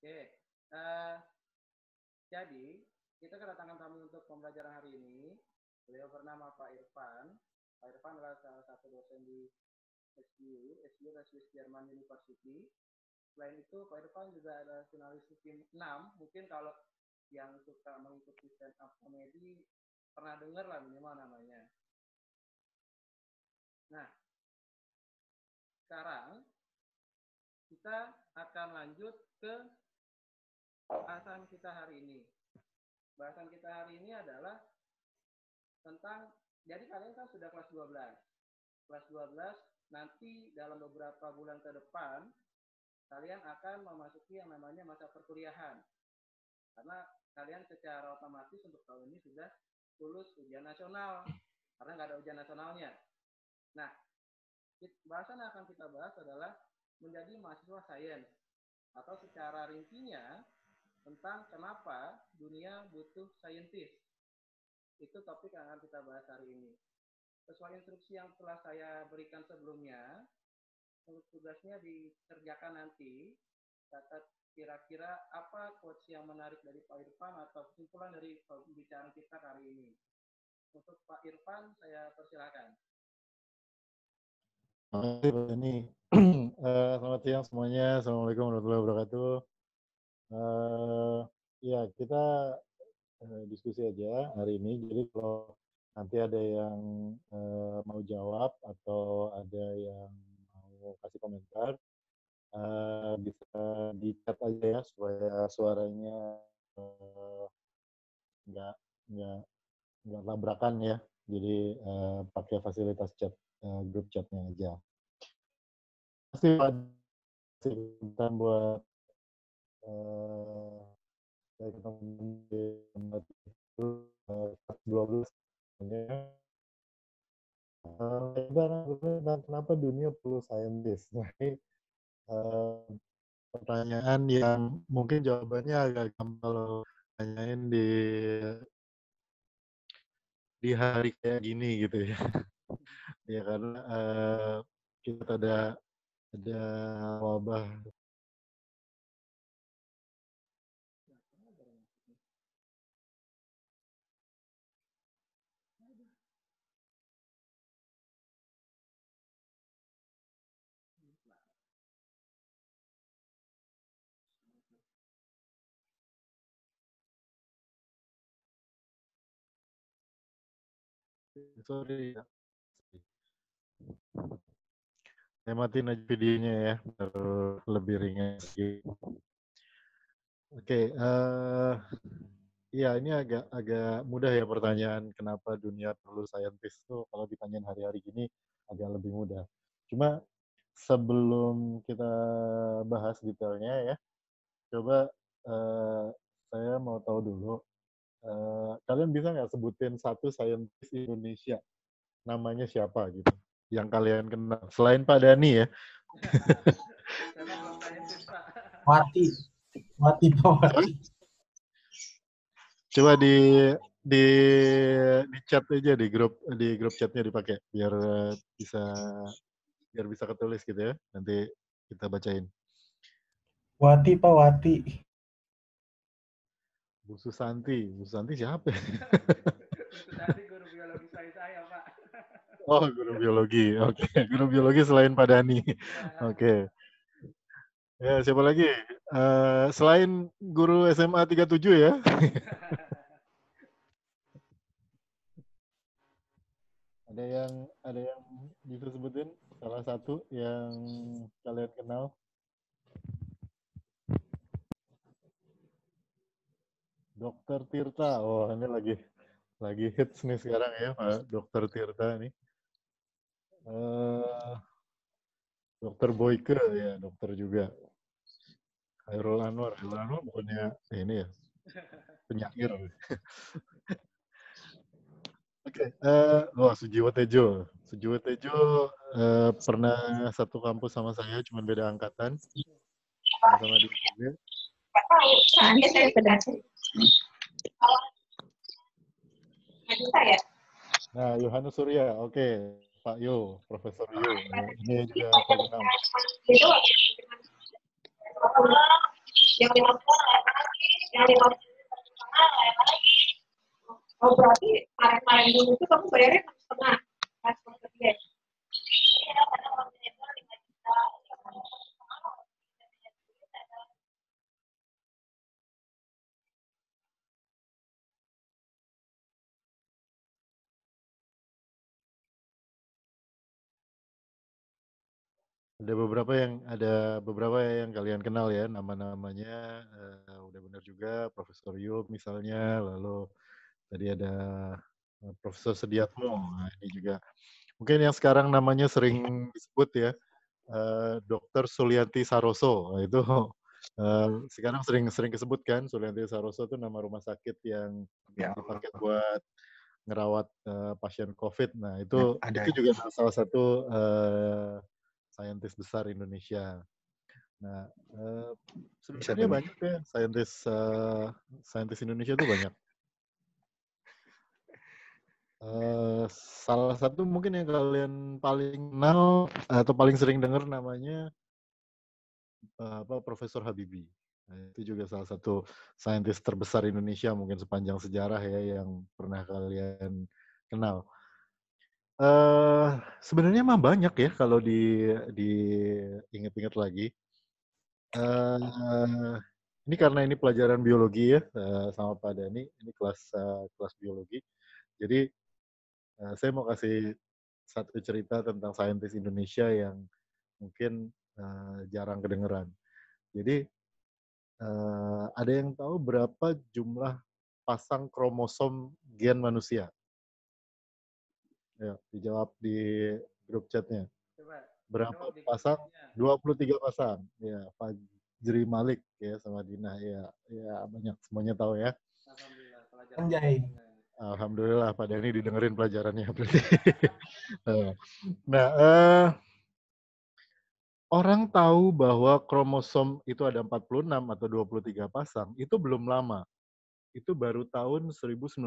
Oke, uh, jadi kita kedatangan tamu untuk pembelajaran hari ini. Beliau bernama Pak Irfan. Pak Irfan adalah salah satu dosen di SU Swiss German University. Selain itu, Pak Irfan juga ada finalis tim 6. Mungkin kalau yang suka mengikuti stand up comedy pernah dengar lah minimal namanya. Nah, sekarang kita akan lanjut ke bahasan kita hari ini. Bahasan kita hari ini adalah tentang, jadi kalian kan sudah kelas 12. Kelas 12 nanti dalam beberapa bulan ke depan, kalian akan memasuki yang namanya masa perkuliahan. Karena kalian secara otomatis untuk tahun ini sudah lulus ujian nasional. Karena nggak ada ujian nasionalnya. Nah, bahasan yang akan kita bahas adalah menjadi mahasiswa sains. Atau secara ringkisnya, tentang kenapa dunia butuh saintis. Itu topik yang akan kita bahas hari ini. Sesuai instruksi yang telah saya berikan sebelumnya, tugasnya dikerjakan nanti, catat kira-kira apa quotes yang menarik dari Pak Irfan atau kesimpulan dari pembicaraan kita kali ini. Untuk Pak Irfan, saya persilakan. Terima kasih Pak Dani. Selamat siang semuanya. Assalamualaikum warahmatullahi wabarakatuh. Ya, kita diskusi aja hari ini. Jadi kalau nanti ada yang mau jawab atau ada yang mau kasih komentar, bisa di chat aja ya supaya suaranya nggak tabrakan ya. Jadi pakai fasilitas chat, grup chatnya aja. Terima kasih Pak, kesempatan buat saya ketemu di tempat itu 12 dan kenapa dunia perlu saintis? Nah, ini pertanyaan yang mungkin jawabannya agak gampang kalau tanyain di hari kayak gini gitu ya. Ya karena kita ada wabah sorry ya. Saya matiin aja videonya ya, biar lebih ringan. Oke, ya ini agak mudah ya pertanyaan kenapa dunia perlu saintis tuh kalau ditanyain hari-hari gini agak lebih mudah. Cuma sebelum kita bahas detailnya ya, coba saya mau tahu dulu, kalian bisa nggak sebutin satu saintis Indonesia, namanya siapa gitu, yang kalian kenal selain Pak Dani ya? Wati. Coba di chat aja di grup chatnya dipakai biar bisa ketulis gitu ya, nanti kita bacain. Wati Pak Wati. Bu Susanti siapa? Bu Susanti guru biologi saya Pak. Oh, guru biologi. Oke. Guru biologi selain Pak Dani. Oke. Ya, siapa lagi? Selain guru SMA 37 ya. Ada yang bisa sebutin salah satu yang kalian kenal? Dokter Tirta. Oh, ini lagi hits nih sekarang ya, Pak Dokter Tirta nih. Dokter Boyke ya, dokter juga. Khairul Anwar bukannya ini ya, penyair. Oke, Sujiwo Tejo pernah satu kampus sama saya, cuma beda angkatan, sama-sama di IPB. Nah, Yohannes Surya, oke. Pak Yo, Profesor Yo, ini juga terkenal. Yang 50 lain lagi. Yang 50 lain lagi. Oh berarti kemarin dulu itu kamu bayarnya 6,5 transport ke dia. Iya, karena waktu itu 5 juta. Ada beberapa yang kalian kenal ya, nama-namanya udah benar juga, Profesor Yub misalnya, lalu tadi ada Profesor Sediatmo, nah, ini juga mungkin yang sekarang namanya sering disebut ya, Dr. Sulianti Saroso. Nah, itu sekarang sering disebut kan, Sulianti Saroso itu nama rumah sakit yang dipakai buat ngerawat pasien COVID. Nah, itu juga salah satu saintis besar Indonesia. Nah, sebenarnya banyak ya saintis Indonesia itu banyak. Salah satu mungkin yang kalian paling kenal atau paling sering dengar namanya Profesor Habibie. Nah, itu juga salah satu saintis terbesar Indonesia mungkin sepanjang sejarah ya yang pernah kalian kenal. Sebenarnya mah banyak ya kalau diingat-ingat lagi. Ini karena ini pelajaran biologi ya sama Pak Dani, ini kelas biologi. Jadi saya mau kasih satu cerita tentang saintis Indonesia yang mungkin jarang kedengeran. Jadi ada yang tahu berapa jumlah pasang kromosom gen manusia? Ya, dijawab di grup chatnya. Berapa pasang? 23 pasang. Ya, Fajri Malik ya sama Dina ya. Ya, banyak semuanya tahu ya. Anjay. Alhamdulillah Pak Dani didengerin pelajarannya berarti. Nah, orang tahu bahwa kromosom itu ada 46 atau 23 pasang, itu belum lama. Itu baru tahun 1956.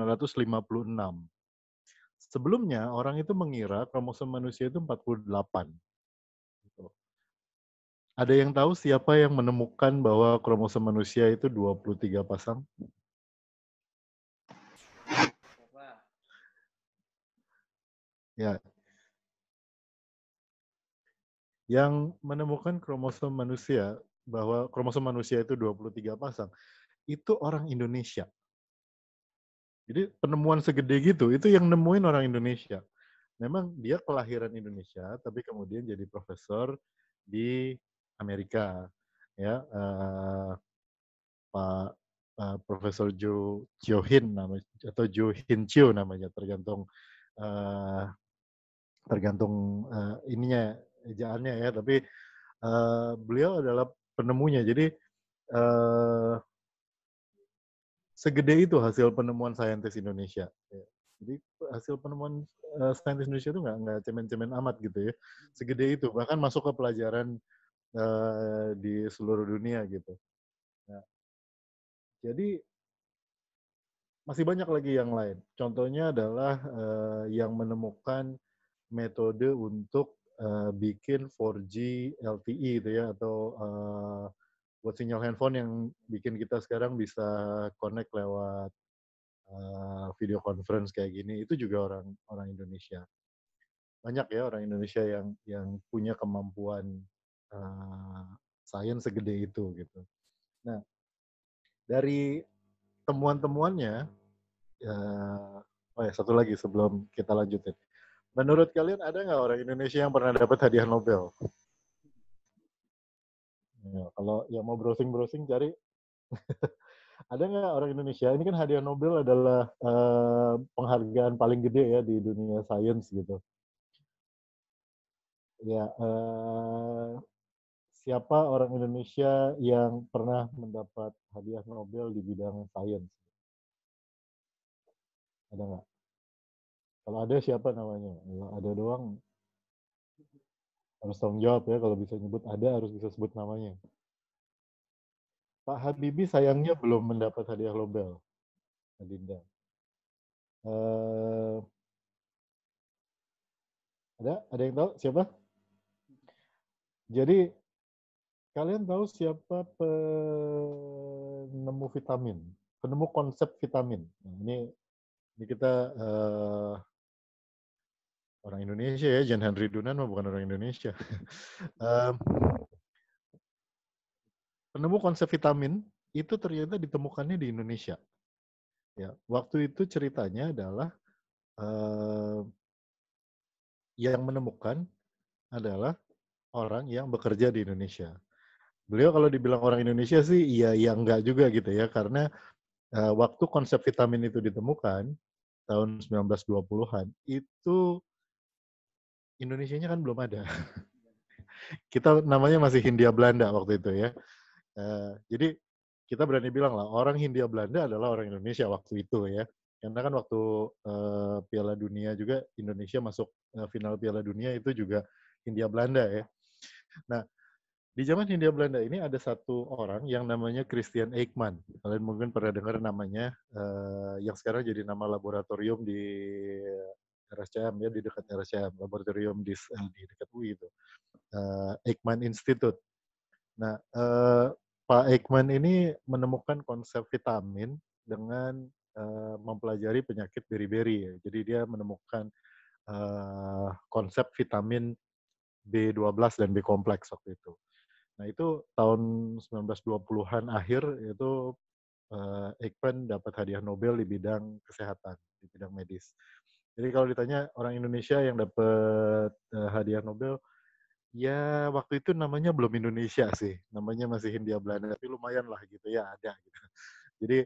Sebelumnya orang itu mengira kromosom manusia itu 48. Gitu. Ada yang tahu siapa yang menemukan bahwa kromosom manusia itu 23 pasang? Ya. Yang menemukan kromosom manusia, bahwa kromosom manusia itu 23 pasang, itu orang Indonesia. Jadi penemuan segede gitu, itu yang nemuin orang Indonesia. Memang dia kelahiran Indonesia, tapi kemudian jadi profesor di Amerika. Ya, Pak Profesor Jo Hin namanya, atau Jo Hin Chiu namanya, tergantung ininya ejaannya ya. Tapi beliau adalah penemunya. Jadi segede itu hasil penemuan saintis Indonesia. Ya. Jadi hasil penemuan saintis Indonesia itu nggak cemen-cemen amat gitu ya. Segede itu, bahkan masuk ke pelajaran di seluruh dunia gitu. Nah, jadi masih banyak lagi yang lain. Contohnya adalah yang menemukan metode untuk bikin 4G LTE itu ya, atau buat sinyal handphone yang bikin kita sekarang bisa connect lewat video conference kayak gini. Itu juga orang Indonesia. Banyak ya orang Indonesia yang punya kemampuan sains segede itu gitu. Nah, dari temuan-temuannya, satu lagi sebelum kita lanjutin. Menurut kalian ada nggak orang Indonesia yang pernah dapat hadiah Nobel? Ya, kalau yang mau browsing cari, ada nggak orang Indonesia? Ini kan hadiah Nobel adalah penghargaan paling gede ya di dunia sains gitu. Ya, siapa orang Indonesia yang pernah mendapat hadiah Nobel di bidang sains? Ada nggak? Kalau ada siapa namanya? Kalau ada doang harus tanggung jawab ya. Kalau bisa nyebut ada, harus bisa sebut namanya. Pak Habibie sayangnya belum mendapat hadiah Nobel, Adinda. Ada yang tahu siapa? Jadi Kalian tahu siapa penemu vitamin? Penemu konsep vitamin. Nah, ini kita orang Indonesia ya, John Henry Dunant mah bukan orang Indonesia. Penemu konsep vitamin itu ternyata ditemukannya di Indonesia. Ya, waktu itu ceritanya adalah yang menemukan adalah orang yang bekerja di Indonesia. Beliau kalau dibilang orang Indonesia sih iya enggak juga gitu ya, karena waktu konsep vitamin itu ditemukan tahun 1920-an itu Indonesianya kan belum ada. Kita namanya masih Hindia Belanda waktu itu ya. Jadi kita berani bilang lah orang Hindia Belanda adalah orang Indonesia waktu itu ya. Karena kan waktu Piala Dunia juga Indonesia masuk final Piala Dunia itu juga Hindia Belanda ya. Nah, di zaman Hindia Belanda ini ada satu orang yang namanya Christian Eijkman. Kalian mungkin pernah dengar namanya, yang sekarang jadi nama laboratorium di RSCM ya, di dekat RSCM, laboratorium di dekat UI itu, Eijkman Institute. Nah, Pak Eijkman ini menemukan konsep vitamin dengan mempelajari penyakit beri-beri ya. Jadi dia menemukan konsep vitamin B12 dan B kompleks waktu itu. Nah, itu tahun 1920-an akhir itu Eijkman dapat hadiah Nobel di bidang kesehatan, di bidang medis. Jadi kalau ditanya orang Indonesia yang dapat hadiah Nobel, ya waktu itu namanya belum Indonesia sih, namanya masih Hindia Belanda, tapi lumayan lah gitu ya ada. Gitu. Jadi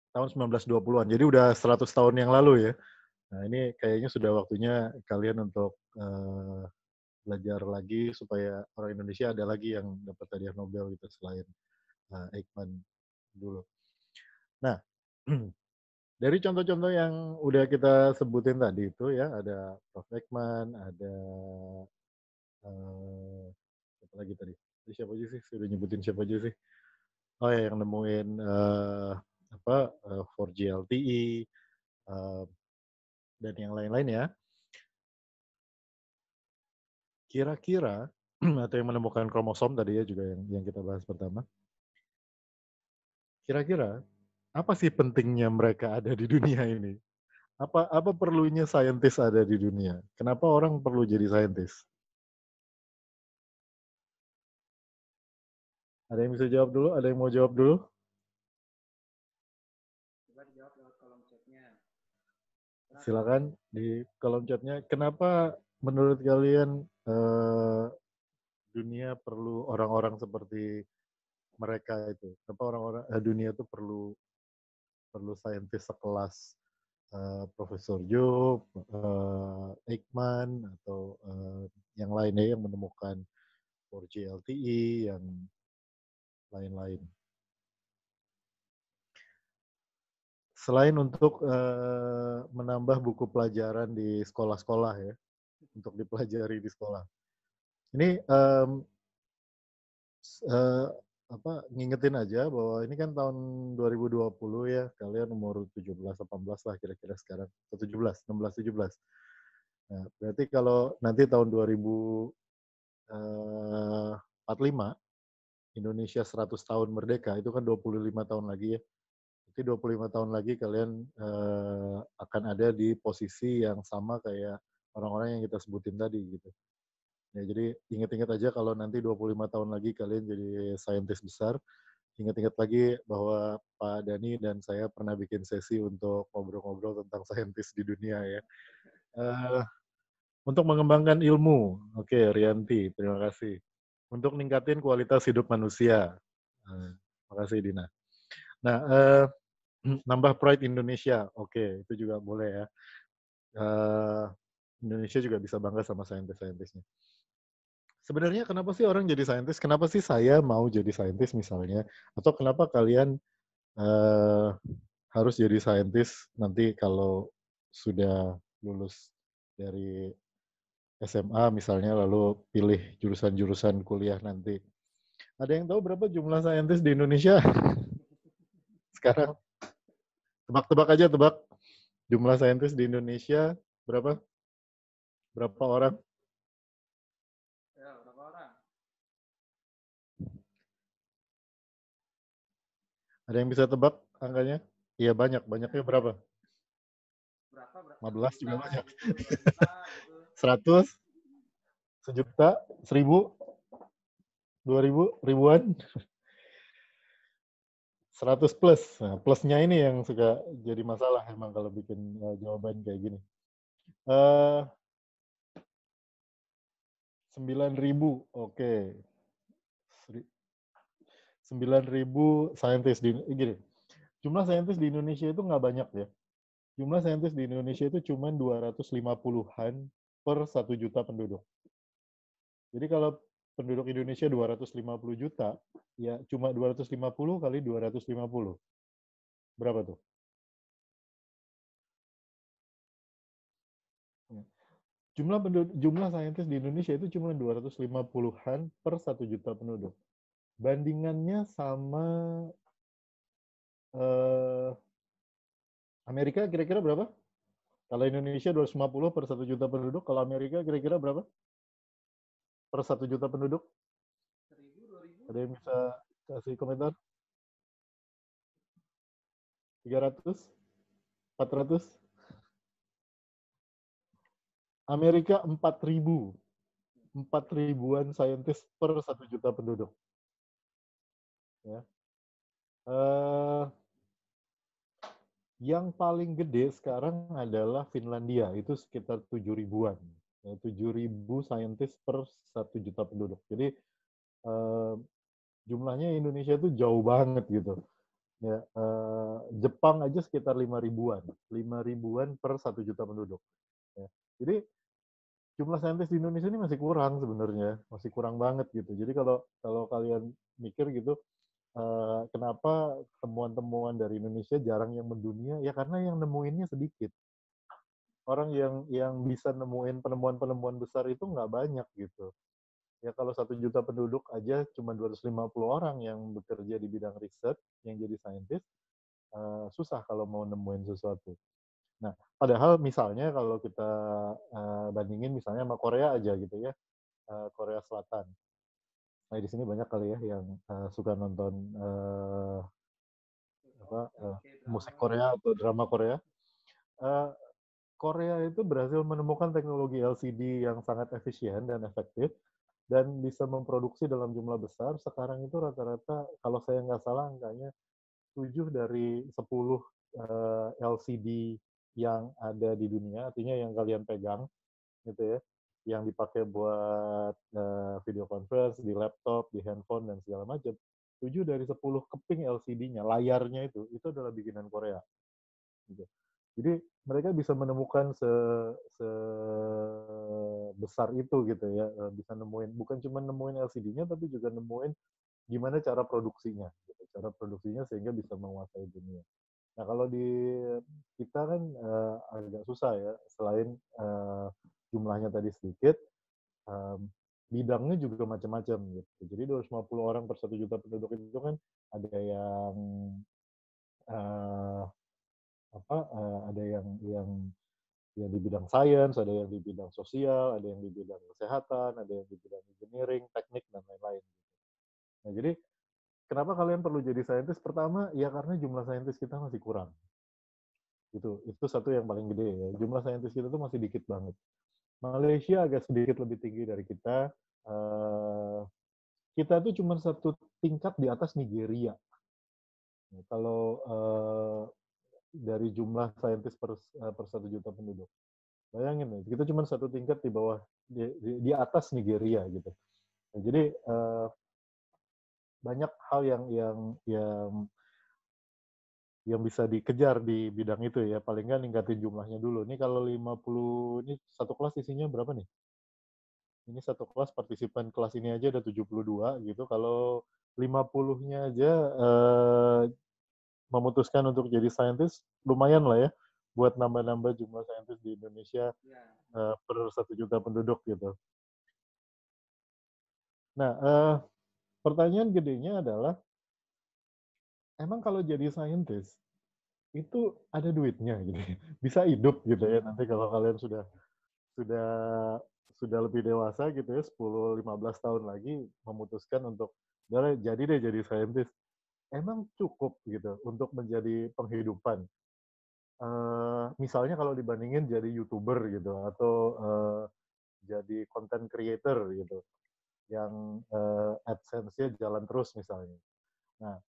tahun 1920-an, jadi udah 100 tahun yang lalu ya. Nah ini kayaknya sudah waktunya kalian untuk belajar lagi supaya orang Indonesia ada lagi yang dapat hadiah Nobel gitu selain Eijkman dulu. Nah, dari contoh-contoh yang udah kita sebutin tadi itu ya, ada Prof. Eijkman, ada siapa lagi tadi? Siapa aja sih? Sudah nyebutin siapa aja sih? Oh ya, yang nemuin 4G LTE dan yang lain-lain ya. Kira-kira atau yang menemukan kromosom tadi ya juga yang kita bahas pertama. Kira-kira apa sih pentingnya mereka ada di dunia ini? Apa perlunya saintis ada di dunia? Kenapa orang perlu jadi saintis? Ada yang bisa jawab dulu? Ada yang mau jawab dulu? Coba dijawab lewat kolom chatnya. Silakan di kolom chatnya. Kenapa menurut kalian dunia perlu orang-orang seperti mereka itu? Kenapa orang-orang dunia itu perlu saintis sekelas Profesor Job, Eijkman atau yang lainnya yang menemukan 4G LTE, yang lain-lain. Selain untuk menambah buku pelajaran di sekolah-sekolah ya, untuk dipelajari di sekolah. Ini ngingetin aja bahwa ini kan tahun 2020 ya, kalian umur 17-18 lah kira-kira sekarang, atau 17, 16-17. Nah, berarti kalau nanti tahun 2045, Indonesia 100 tahun merdeka, itu kan 25 tahun lagi ya. Jadi 25 tahun lagi kalian akan ada di posisi yang sama kayak orang-orang yang kita sebutin tadi gitu. Ya, jadi ingat-ingat aja kalau nanti 25 tahun lagi kalian jadi saintis besar, ingat-ingat lagi bahwa Pak Dani dan saya pernah bikin sesi untuk ngobrol-ngobrol tentang saintis di dunia ya. Untuk mengembangkan ilmu, oke Rianti, terima kasih. Untuk ningkatin kualitas hidup manusia, terima kasih Dina. Nah, nambah pride Indonesia, oke itu juga boleh ya. Indonesia juga bisa bangga sama saintis-saintisnya. Sebenarnya kenapa sih orang jadi saintis? Kenapa sih saya mau jadi saintis misalnya? Atau kenapa kalian harus jadi saintis nanti kalau sudah lulus dari SMA misalnya, lalu pilih jurusan-jurusan kuliah nanti. Ada yang tahu berapa jumlah saintis di Indonesia? Sekarang? Tebak-tebak aja, tebak. Jumlah saintis di Indonesia berapa? Berapa orang? Ya, berapa orang? Ada yang bisa tebak angkanya? Iya banyak. Banyaknya berapa? Berapa? 15 juga banyak. Gitu, 2 juta gitu. 100, sejuta, 1000, 2000, ribuan, 100 plus. Nah, plusnya ini yang suka jadi masalah emang kalau bikin jawaban kayak gini. 9.000, oke. 9.000 saintis gini. Jumlah saintis di Indonesia itu nggak banyak ya. Jumlah saintis di Indonesia itu cuma 250-an per 1 juta penduduk. Jadi kalau penduduk Indonesia 250 juta, ya cuma 250 kali 250. Berapa tuh? Jumlah saintis di Indonesia itu cuma 250-an per 1 juta penduduk. Bandingannya sama Amerika kira-kira berapa? Kalau Indonesia 250 per 1 juta penduduk, kalau Amerika kira-kira berapa? Per 1 juta penduduk? 1.000, 2.000. Ada yang bisa kasih komentar? 300? 400? Amerika 4.000. 4.000-an saintis per 1 juta penduduk. Ya. Yang paling gede sekarang adalah Finlandia, itu sekitar 7.000-an. 7.000 saintis per 1 juta penduduk. Jadi jumlahnya Indonesia itu jauh banget gitu. Ya, Jepang aja sekitar 5.000-an. 5.000-an per 1 juta penduduk. Ya. Jadi jumlah saintis di Indonesia ini masih kurang sebenarnya, masih kurang banget gitu. Jadi kalau kalian mikir gitu, kenapa temuan-temuan dari Indonesia jarang yang mendunia? Ya karena yang nemuinnya sedikit. Orang yang bisa nemuin penemuan-penemuan besar itu nggak banyak gitu. Ya kalau 1 juta penduduk aja cuma 250 orang yang bekerja di bidang riset, yang jadi saintis, susah kalau mau nemuin sesuatu. Nah, padahal misalnya kalau kita bandingin misalnya sama Korea aja gitu ya, Korea Selatan. Nah, di sini banyak kali ya yang suka nonton musik Korea atau drama Korea. Korea itu berhasil menemukan teknologi LCD yang sangat efisien dan efektif dan bisa memproduksi dalam jumlah besar. Sekarang itu rata-rata, kalau saya nggak salah angkanya, 7 dari 10 LCD yang ada di dunia, artinya yang kalian pegang, gitu ya, yang dipakai buat video conference, di laptop, di handphone, dan segala macam, 7 dari 10 keping LCD-nya, layarnya itu adalah bikinan Korea. Gitu. Jadi mereka bisa menemukan sebesar itu gitu ya, bisa nemuin, bukan cuma nemuin LCD-nya, tapi juga nemuin gimana cara produksinya, gitu. Cara produksinya sehingga bisa menguasai dunia. Nah kalau di kita kan agak susah ya, selain jumlahnya tadi sedikit, bidangnya juga macam-macam gitu. Jadi 250 orang per 1 juta penduduk itu kan ada yang ada yang di bidang sains, ada yang di bidang sosial, ada yang di bidang kesehatan, ada yang di bidang engineering, teknik, dan lain-lain. Nah, jadi kenapa kalian perlu jadi saintis? Pertama, ya karena jumlah saintis kita masih kurang. Itu satu yang paling gede ya. Jumlah saintis kita tuh masih dikit banget. Malaysia agak sedikit lebih tinggi dari kita. Kita tuh cuma satu tingkat di atas Nigeria. Kalau dari jumlah saintis per 1 juta penduduk. Bayangin, kita cuma satu tingkat di bawah, di atas Nigeria gitu. Nah, jadi banyak hal yang bisa dikejar di bidang itu ya. Paling nggak ningkatin jumlahnya dulu. Ini kalau 50, ini satu kelas isinya berapa nih? Ini satu kelas, partisipan kelas ini aja ada 72 gitu. Kalau 50-nya aja memutuskan untuk jadi saintis, lumayan lah ya buat nambah-nambah jumlah saintis di Indonesia per 1 juta penduduk gitu. Nah, pertanyaan gedenya adalah, emang kalau jadi saintis itu ada duitnya gitu, bisa hidup gitu ya nanti kalau kalian sudah lebih dewasa gitu ya, 10-15 tahun lagi memutuskan untuk jadi saintis. emang cukup gitu untuk menjadi penghidupan. Misalnya kalau dibandingin jadi YouTuber gitu atau jadi content creator gitu yang AdSense-nya jalan terus misalnya. Nah,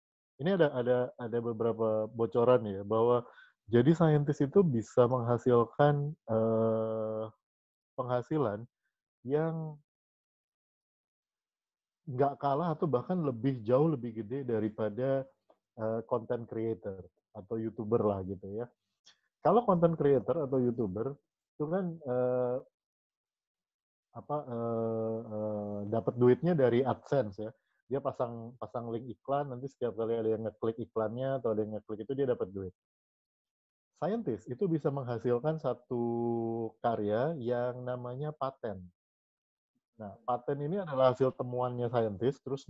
ini ada beberapa bocoran ya bahwa jadi scientist itu bisa menghasilkan penghasilan yang nggak kalah atau bahkan jauh lebih gede daripada content creator atau YouTuber lah gitu ya. Kalau content creator atau YouTuber itu kan dapat duitnya dari AdSense ya. Dia pasang link iklan, nanti setiap kali ada yang ngeklik iklannya atau ada yang ngeklik itu dia dapat duit. Scientist itu bisa menghasilkan satu karya yang namanya paten. Nah, paten ini adalah hasil temuannya scientist, terus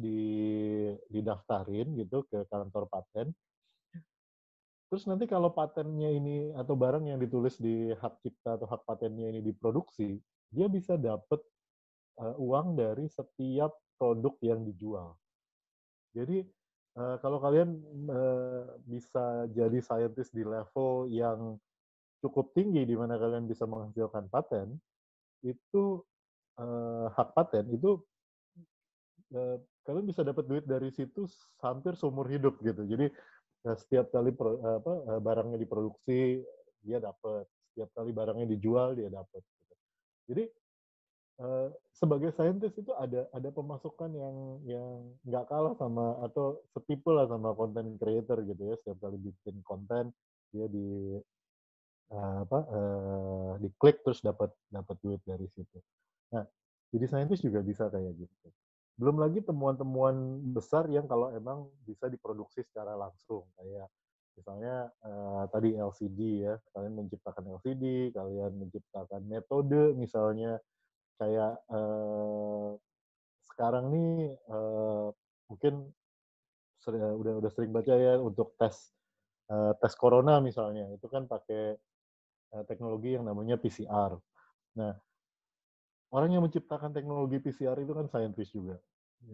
didaftarin gitu ke kantor paten. Terus nanti kalau patennya ini atau barang yang ditulis di hak cipta atau hak patennya ini diproduksi, dia bisa dapat uang dari setiap produk yang dijual. Jadi kalau kalian bisa jadi scientist di level yang cukup tinggi di mana kalian bisa menghasilkan paten, itu hak paten itu kalian bisa dapat duit dari situ hampir seumur hidup gitu. Jadi setiap kali barangnya diproduksi dia dapat, setiap kali barangnya dijual dia dapat. Gitu. Jadi sebagai scientist itu ada pemasukan yang nggak kalah sama atau setipe lah sama content creator gitu ya. Setiap kali bikin konten dia diklik terus dapat duit dari situ. Nah, jadi scientist juga bisa kayak gitu. Belum lagi temuan-temuan besar yang kalau emang bisa diproduksi secara langsung, kayak misalnya tadi LCD ya, kalian menciptakan LCD, kalian menciptakan metode misalnya kayak sekarang nih mungkin udah sering baca ya untuk tes corona misalnya, itu kan pakai teknologi yang namanya PCR. Nah, orang yang menciptakan teknologi PCR itu kan scientist juga.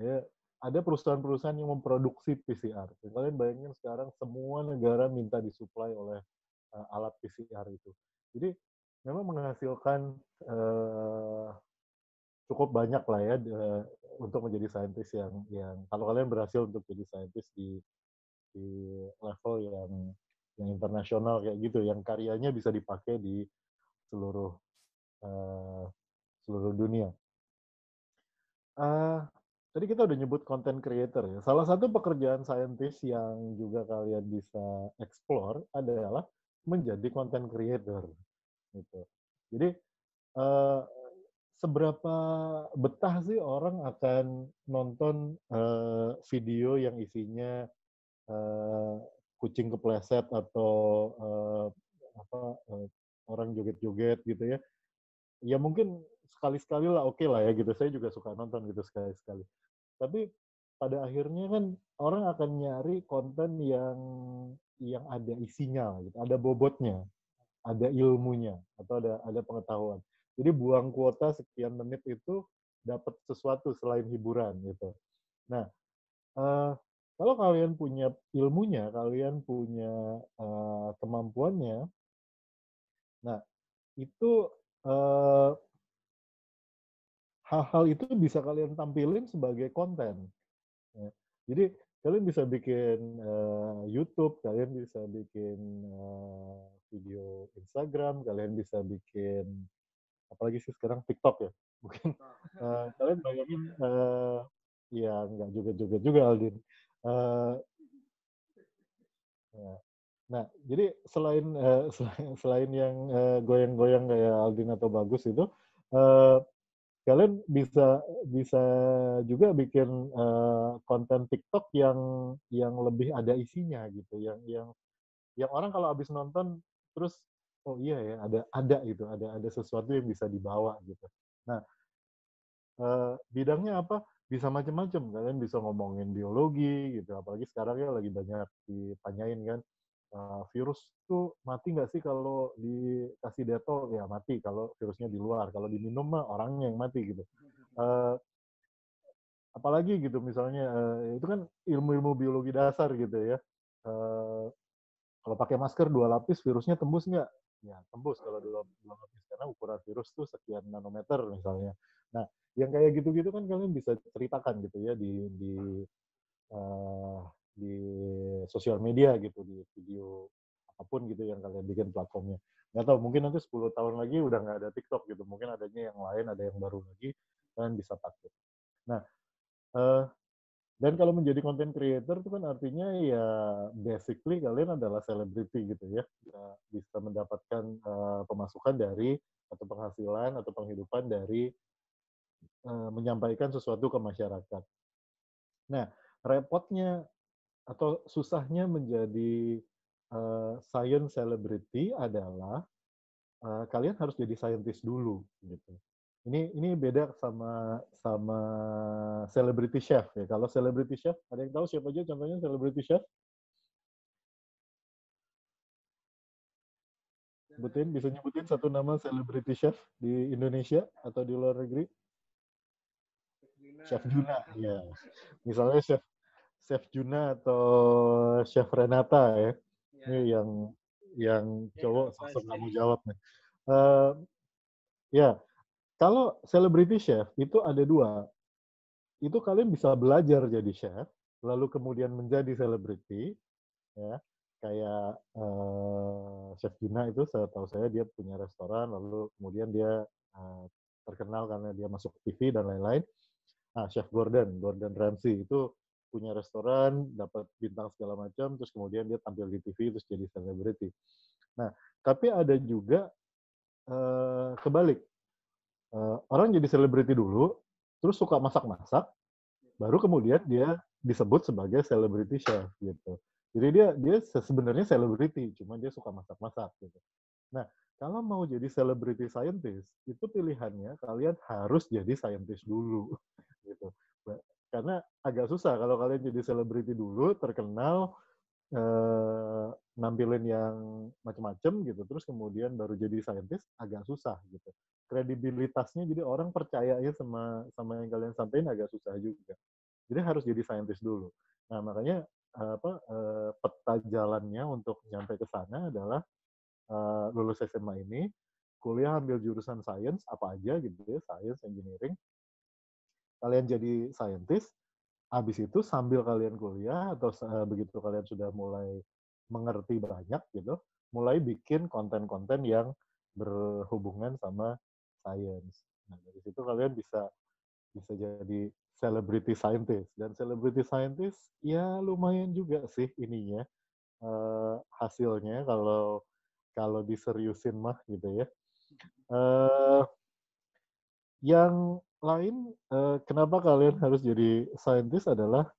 Ya, ada perusahaan-perusahaan yang memproduksi PCR. Dan kalian bayangin sekarang semua negara minta disuplai oleh alat PCR itu. Jadi memang menghasilkan cukup banyak lah ya untuk menjadi scientist yang kalau kalian berhasil untuk jadi scientist di level yang internasional kayak gitu, yang karyanya bisa dipakai di seluruh seluruh dunia. Tadi kita udah nyebut content creator ya. Salah satu pekerjaan scientist yang juga kalian bisa explore adalah menjadi content creator. Gitu. Jadi seberapa betah sih orang akan nonton video yang isinya kucing kepleset atau orang joget-joget gitu ya? Ya mungkin sekali-sekali lah oke lah ya gitu. Saya juga suka nonton gitu sekali-sekali. Tapi pada akhirnya kan orang akan nyari konten yang ada isinya gitu, ada bobotnya, ada ilmunya atau ada pengetahuan. Jadi buang kuota sekian menit itu dapat sesuatu selain hiburan gitu. Nah, kalau kalian punya ilmunya, kalian punya kemampuannya, nah itu hal-hal itu bisa kalian tampilin sebagai konten. Ya. Jadi kalian bisa bikin YouTube, kalian bisa bikin video Instagram, kalian bisa bikin apalagi sih sekarang TikTok ya. Mungkin kalian bayangin ya nggak joget-joget juga Aldin. Ya. Nah, jadi selain yang goyang-goyang kayak Aldin atau Bagus itu, kalian bisa juga bikin konten TikTok yang lebih ada isinya gitu, yang orang kalau habis nonton terus oh iya ya ada gitu, ada sesuatu yang bisa dibawa gitu. Nah, bidangnya apa? Bisa macam-macam. Kalian bisa ngomongin biologi gitu, apalagi sekarang ya lagi banyak ditanyain kan. Virus tuh mati nggak sih kalau dikasih detol? Ya mati kalau virusnya di luar. Kalau diminum mah orangnya yang mati gitu. apalagi gitu misalnya itu kan ilmu-ilmu biologi dasar gitu ya. Eh, Kalau pakai masker 2 lapis virusnya tembus nggak? Ya tembus kalau 2 lapis karena ukuran virus tuh sekian nanometer misalnya. Nah, yang kayak gitu-gitu kan kalian bisa ceritakan gitu ya eh, di sosial media gitu, di video apapun gitu yang kalian bikin platformnya. Nggak tahu, mungkin nanti 10 tahun lagi udah nggak ada TikTok gitu, mungkin adanya yang lain, ada yang baru lagi, kalian bisa pakai. Nah, eh, dan kalau menjadi content creator itu kan artinya ya basically kalian adalah selebriti gitu ya, bisa mendapatkan pemasukan dari atau penghasilan atau penghidupan dari menyampaikan sesuatu ke masyarakat. Nah, repotnya atau susahnya menjadi science celebrity adalah kalian harus jadi scientist dulu gitu. Ini beda sama sama celebrity chef ya. Kalau celebrity chef, ada yang tahu siapa aja contohnya celebrity chef? Sebutin, bisa nyebutin satu nama celebrity chef di Indonesia atau di luar negeri? Chef Juna, ya. Misalnya chef Chef Juna atau Chef Renata ya. Ini yang cowok sosok nggak mau jawab nih. Uh, ya, kalau celebrity chef itu ada dua. Itu kalian bisa belajar jadi chef, lalu kemudian menjadi selebriti, ya. Kayak Chef Juna itu setahu saya dia punya restoran, lalu kemudian dia terkenal karena dia masuk TV dan lain-lain. Nah, Chef Gordon Ramsay itu punya restoran, dapat bintang segala macam, terus kemudian dia tampil di TV, terus jadi selebriti. Nah, tapi ada juga kebalik. Orang jadi selebriti dulu, terus suka masak-masak, baru kemudian dia disebut sebagai celebrity chef gitu. Jadi dia sebenarnya selebriti, cuma dia suka masak-masak gitu. Nah, kalau mau jadi celebrity scientist, itu pilihannya kalian harus jadi scientist dulu gitu. Karena agak susah kalau kalian jadi selebriti dulu, terkenal, nampilin yang macam-macam gitu, terus kemudian baru jadi scientist, agak susah gitu. Kredibilitasnya jadi orang percayanya sama sama yang kalian sampaikan agak susah juga. Jadi harus jadi scientist dulu. Nah, makanya peta jalannya untuk nyampe ke sana adalah lulus SMA ini, kuliah ambil jurusan science apa aja gitu ya, science, engineering. Kalian jadi scientist, habis itu sambil kalian kuliah atau begitu kalian sudah mulai mengerti banyak gitu, mulai bikin konten-konten yang berhubungan sama science. Nah, dari situ kalian bisa bisa jadi celebrity scientist, dan celebrity scientist ya lumayan juga sih ininya hasilnya kalau kalau diseriusin mah gitu ya. Yang lain kenapa kalian harus jadi scientist adalah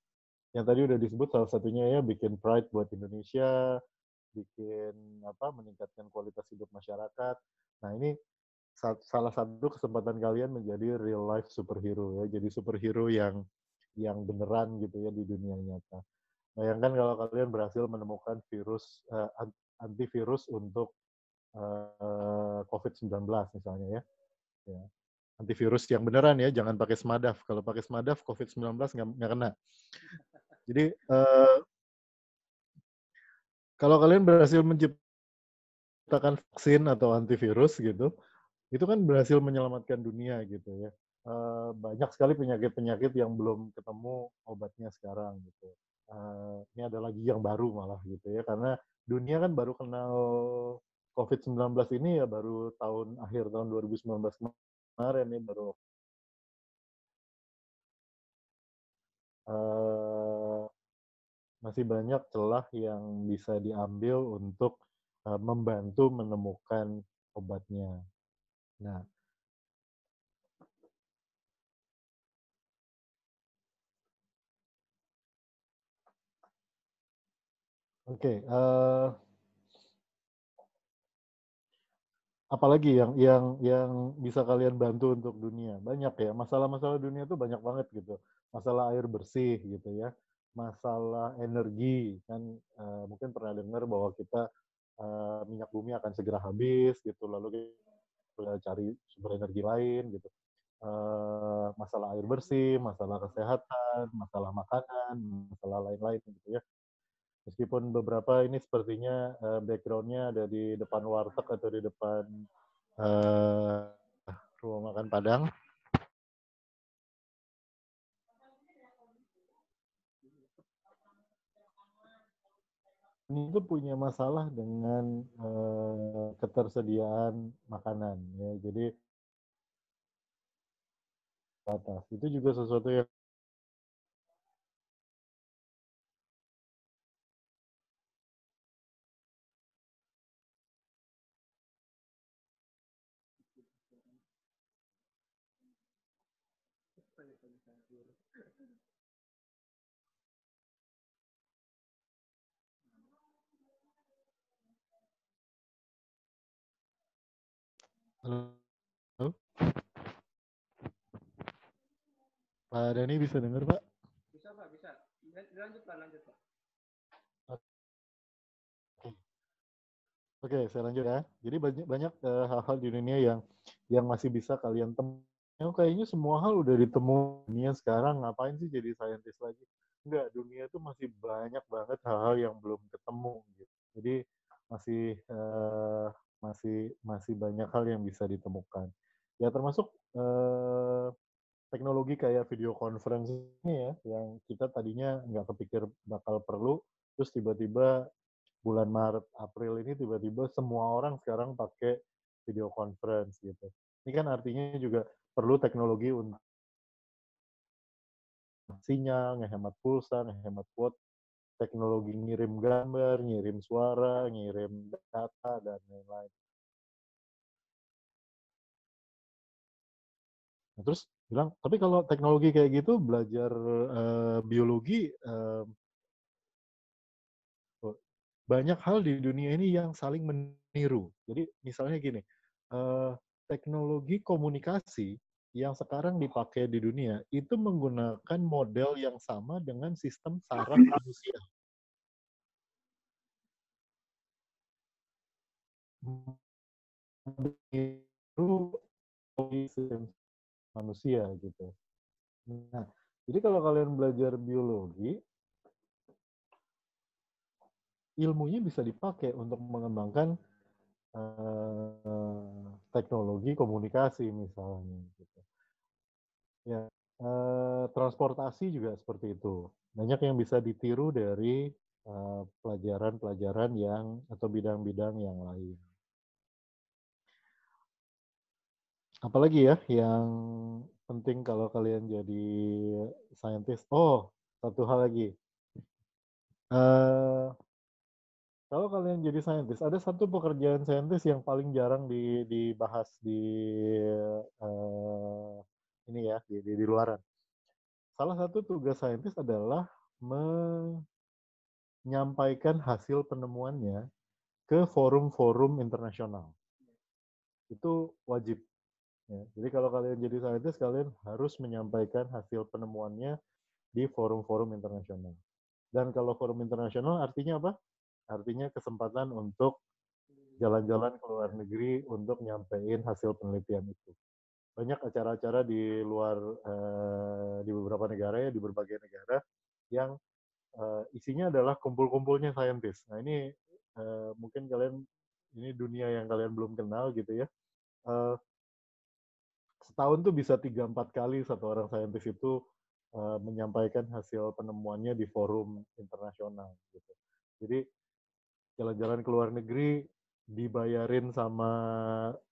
yang tadi udah disebut salah satunya ya bikin pride buat Indonesia, bikin apa meningkatkan kualitas hidup masyarakat. Nah, ini salah satu kesempatan kalian menjadi real life superhero ya. Jadi superhero yang beneran gitu ya di dunia nyata. Bayangkan kalau kalian berhasil menemukan virus antivirus untuk COVID-19 misalnya ya. Ya. Antivirus yang beneran ya, jangan pakai Smadaf. Kalau pakai Smadaf COVID-19 nggak kena. Jadi kalau kalian berhasil menciptakan vaksin atau antivirus gitu, itu kan berhasil menyelamatkan dunia gitu ya. Banyak sekali penyakit-penyakit yang belum ketemu obatnya sekarang gitu. Ini ada lagi yang baru malah gitu ya, karena dunia kan baru kenal COVID-19 ini ya baru akhir tahun 2019 kemarin ya baru masih banyak celah yang bisa diambil untuk membantu menemukan obatnya. Nah, oke. Apalagi yang bisa kalian bantu untuk dunia? Banyak ya. Masalah-masalah dunia tuh banyak banget gitu. Masalah air bersih gitu ya. Masalah energi kan mungkin pernah dengar bahwa kita minyak bumi akan segera habis gitu. Lalu kita cari sumber energi lain gitu. masalah air bersih, masalah kesehatan, masalah makanan, masalah lain-lain gitu ya. Meskipun beberapa ini sepertinya background-nya ada di depan warteg atau di depan rumah makan Padang. Ini tuh punya masalah dengan ketersediaan makanan ya. Jadi atas itu juga sesuatu yang Halo? Pak Dani bisa dengar, Pak? Bisa, Pak, bisa. Lanjut, Pak, lanjut, Pak. Oke, saya lanjut ya. Jadi banyak hal-hal di dunia yang masih bisa kalian temukan. Kayaknya semua hal udah ditemu dunia sekarang, ngapain sih jadi saintis lagi? Enggak, dunia itu masih banyak banget hal-hal yang belum ketemu gitu. Jadi masih masih banyak hal yang bisa ditemukan. Ya termasuk teknologi kayak video conference ini ya, yang kita tadinya nggak kepikir bakal perlu, terus tiba-tiba bulan Maret, April ini tiba-tiba semua orang sekarang pakai video conference gitu. Ini kan artinya juga perlu teknologi untuk sinyal, ngehemat pulsa, ngehemat kuota, teknologi ngirim gambar, ngirim suara, ngirim data, dan lain-lain. Nah, terus bilang, tapi kalau teknologi kayak gitu, belajar biologi, banyak hal di dunia ini yang saling meniru. Jadi misalnya gini, teknologi komunikasi yang sekarang dipakai di dunia itu menggunakan model yang sama dengan sistem saraf manusia. Itu sistem manusia gitu. Nah, jadi kalau kalian belajar biologi, ilmunya bisa dipakai untuk mengembangkan teknologi komunikasi misalnya. Gitu. Ya, transportasi juga seperti itu. Banyak yang bisa ditiru dari pelajaran-pelajaran yang atau bidang-bidang yang lain. Apalagi ya yang penting kalau kalian jadi saintis. Oh, satu hal lagi. Kalau kalian jadi saintis, ada satu pekerjaan saintis yang paling jarang dibahas di ini ya di luaran. Salah satu tugas saintis adalah menyampaikan hasil penemuannya ke forum-forum internasional. Itu wajib. Ya. Jadi kalau kalian jadi saintis, kalian harus menyampaikan hasil penemuannya di forum-forum internasional. Dan kalau forum internasional artinya apa? Artinya kesempatan untuk jalan-jalan ke luar negeri untuk nyampein hasil penelitian itu. Banyak acara-acara di luar, di beberapa negara ya, di berbagai negara, yang isinya adalah kumpul-kumpulnya saintis. Nah ini mungkin kalian, ini dunia yang kalian belum kenal gitu ya. Setahun tuh bisa 3-4 kali satu orang saintis itu menyampaikan hasil penemuannya di forum internasional gitu. Jadi jalan-jalan ke luar negeri, dibayarin sama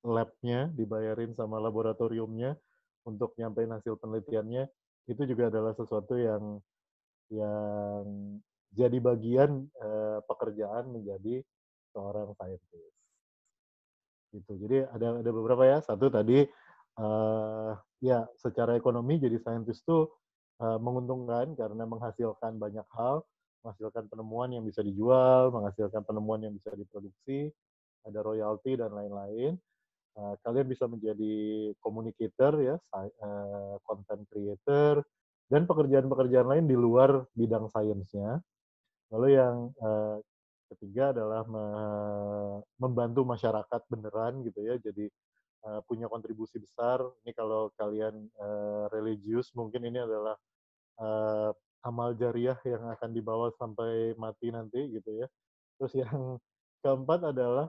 lab-nya, dibayarin sama laboratoriumnya untuk nyampein hasil penelitiannya, itu juga adalah sesuatu yang jadi bagian pekerjaan menjadi seorang saintis. Gitu. Jadi ada beberapa ya. Satu tadi ya secara ekonomi jadi saintis itu menguntungkan karena menghasilkan banyak hal, menghasilkan penemuan yang bisa dijual, menghasilkan penemuan yang bisa diproduksi, ada royalti dan lain-lain. Kalian bisa menjadi communicator ya, content creator, dan pekerjaan-pekerjaan lain di luar bidang sainsnya. Lalu yang ketiga adalah membantu masyarakat beneran gitu ya, jadi punya kontribusi besar. Ini kalau kalian religius, mungkin ini adalah uh, amal jariah yang akan dibawa sampai mati nanti gitu ya. Terus yang keempat adalah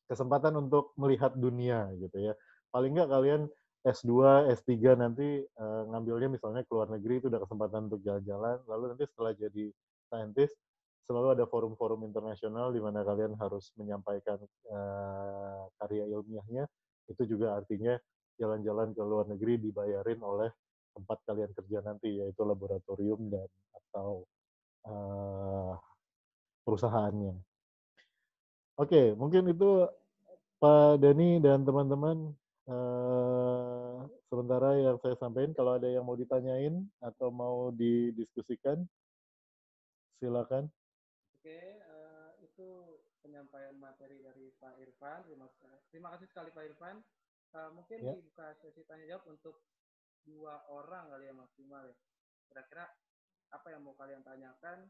kesempatan untuk melihat dunia gitu ya. Paling nggak kalian S2, S3 nanti ngambilnya misalnya ke luar negeri, itu udah kesempatan untuk jalan-jalan. Lalu nanti setelah jadi scientist, selalu ada forum-forum internasional di mana kalian harus menyampaikan karya ilmiahnya. Itu juga artinya jalan-jalan ke luar negeri dibayarin oleh tempat kalian kerja nanti, yaitu laboratorium dan atau perusahaannya. Oke, mungkin itu Pak Dani dan teman-teman, sementara yang saya sampaikan. Kalau ada yang mau ditanyain atau mau didiskusikan, silakan. Oke, itu penyampaian materi dari Pak Irfan. Terima kasih sekali Pak Irfan. Mungkin Ya. dibuka sesi tanya jawab untuk 2 orang kali ya maksimal ya. Kira-kira apa yang mau kalian tanyakan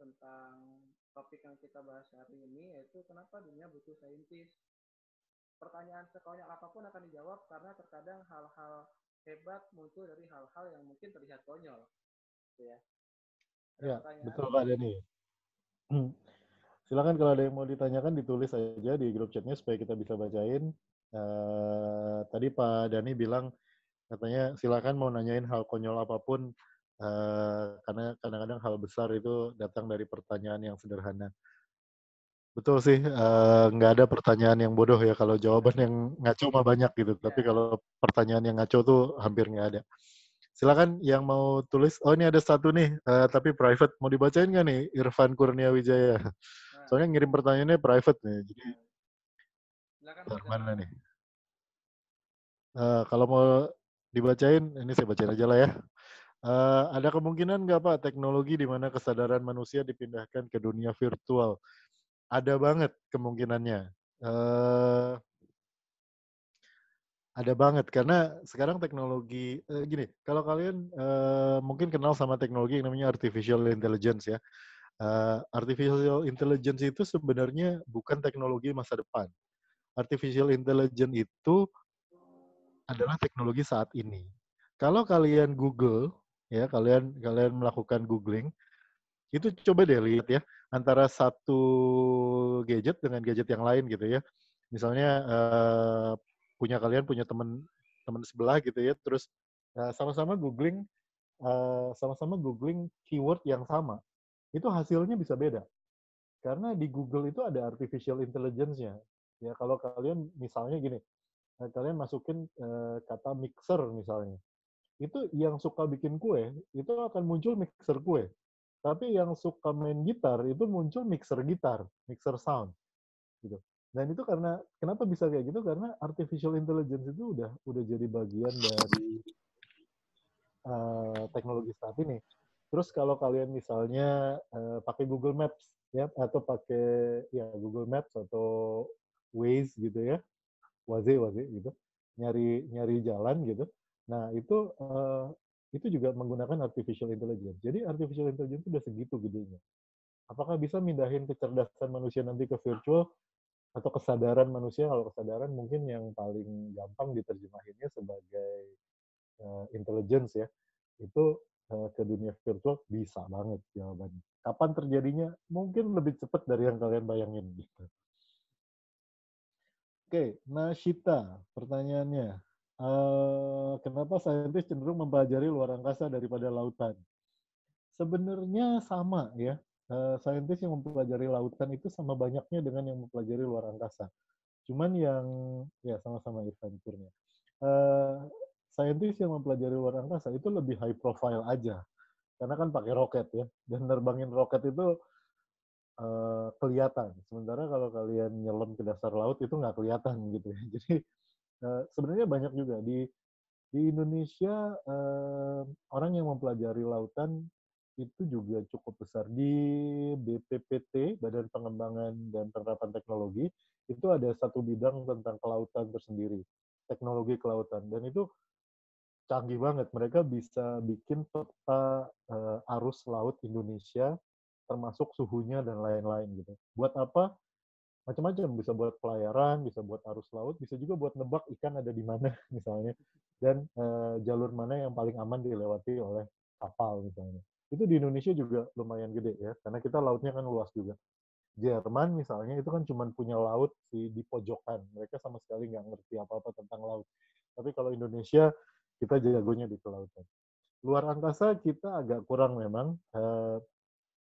tentang topik yang kita bahas hari ini, yaitu kenapa dunia butuh saintis. Pertanyaan sekonyol apapun akan dijawab karena terkadang hal-hal hebat muncul dari hal-hal yang mungkin terlihat konyol. Gitu ya. Ya, betul Pak Dani. Silakan kalau ada yang mau ditanyakan ditulis aja di grup chatnya supaya kita bisa bacain. Tadi Pak Dani bilang katanya silakan mau nanyain hal konyol apapun, karena kadang-kadang hal besar itu datang dari pertanyaan yang sederhana. Betul sih, nggak ada pertanyaan yang bodoh ya, kalau jawaban yang ngaco mah banyak gitu. Tapi kalau pertanyaan yang ngaco tuh hampir nggak ada. Silakan yang mau tulis. Oh, ini ada satu nih, tapi private. Mau dibacain nggak nih, Irfan Kurnia Wijaya? Soalnya ngirim pertanyaannya private nih. Jadi, mana nih? Kalau mau dibacain, ini saya bacain aja lah ya. Ada kemungkinan nggak Pak teknologi di mana kesadaran manusia dipindahkan ke dunia virtual? Ada banget kemungkinannya. Ada banget karena sekarang teknologi gini, kalau kalian mungkin kenal sama teknologi yang namanya artificial intelligence ya. Artificial intelligence itu sebenarnya bukan teknologi masa depan. Artificial intelligence itu adalah teknologi saat ini. Kalau kalian Google ya, kalian melakukan googling, itu coba deh lihat ya antara satu gadget dengan gadget yang lain gitu ya. Misalnya kalian punya teman sebelah gitu ya, terus sama-sama googling keyword yang sama, itu hasilnya bisa beda. Karena di Google itu ada artificial intelligence-nya. Ya kalau kalian misalnya gini, kalian masukin kata mixer misalnya, itu yang suka bikin kue itu akan muncul mixer kue. Tapi yang suka main gitar itu muncul mixer gitar, mixer sound, gitu. Dan itu karena kenapa bisa kayak gitu? Karena artificial intelligence itu udah jadi bagian dari teknologi saat ini. Terus kalau kalian misalnya pakai Google Maps ya, atau pakai ya Google Maps atau Waze gitu ya, Waze gitu, nyari jalan gitu. Nah itu juga menggunakan artificial intelligence. Jadi artificial intelligence itu udah segitu gedenya. Apakah bisa mindahin kecerdasan manusia nanti ke virtual atau kesadaran manusia? Kalau kesadaran mungkin yang paling gampang diterjemahinnya sebagai intelligence ya. Itu ke dunia virtual bisa banget jawabannya. Kapan terjadinya? Mungkin lebih cepat dari yang kalian bayangin. Gitu. Oke, Nashita, pertanyaannya. Kenapa saintis cenderung mempelajari luar angkasa daripada lautan? Sebenarnya sama ya. Saintis yang mempelajari lautan itu sama banyaknya dengan yang mempelajari luar angkasa. Cuman yang ya sama-sama Irfan Kurnia. Saintis yang mempelajari luar angkasa itu lebih high profile aja. Karena kan pakai roket ya. Dan nerbangin roket itu kelihatan. Sementara kalau kalian nyelam ke dasar laut itu nggak kelihatan gitu ya. Jadi sebenarnya banyak juga di Indonesia orang yang mempelajari lautan itu juga cukup besar. Di BPPT, Badan Pengembangan dan Penerapan Teknologi, itu ada satu bidang tentang kelautan tersendiri, teknologi kelautan. Dan itu canggih banget. Mereka bisa bikin peta arus laut Indonesia, termasuk suhunya dan lain-lain gitu. Buat apa? macam-macam, bisa buat pelayaran, bisa buat arus laut, bisa juga buat nebak ikan ada di mana misalnya, dan jalur mana yang paling aman dilewati oleh kapal misalnya. Itu di Indonesia juga lumayan gede ya, karena kita lautnya kan luas juga. Jerman misalnya itu kan cuma punya laut di pojokan, mereka sama sekali nggak ngerti apa-apa tentang laut. Tapi kalau Indonesia, kita jagonya di kelautan. Luar angkasa kita agak kurang memang,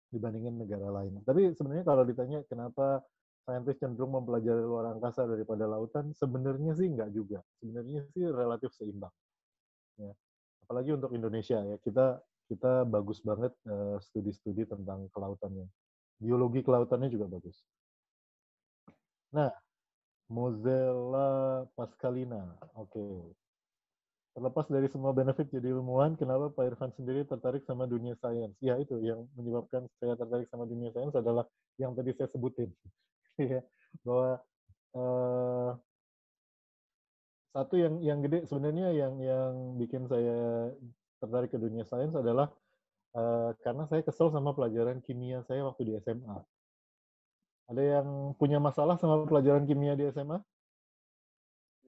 dibandingin negara lain. Tapi sebenarnya kalau ditanya kenapa saintis cenderung mempelajari luar angkasa daripada lautan, sebenarnya sih enggak juga. Sebenarnya sih relatif seimbang. Ya. Apalagi untuk Indonesia ya, kita bagus banget studi-studi tentang kelautannya. Biologi kelautannya juga bagus. Nah, Mozilla Pascalina, oke. Terlepas dari semua benefit jadi ilmuwan, kenapa Pak Irfan sendiri tertarik sama dunia sains? Ya itu, yang menyebabkan saya tertarik sama dunia sains adalah yang tadi saya sebutin. Bahwa satu yang gede sebenarnya yang bikin saya tertarik ke dunia sains adalah karena saya kesel sama pelajaran kimia saya waktu di SMA. Ada yang punya masalah sama pelajaran kimia di SMA?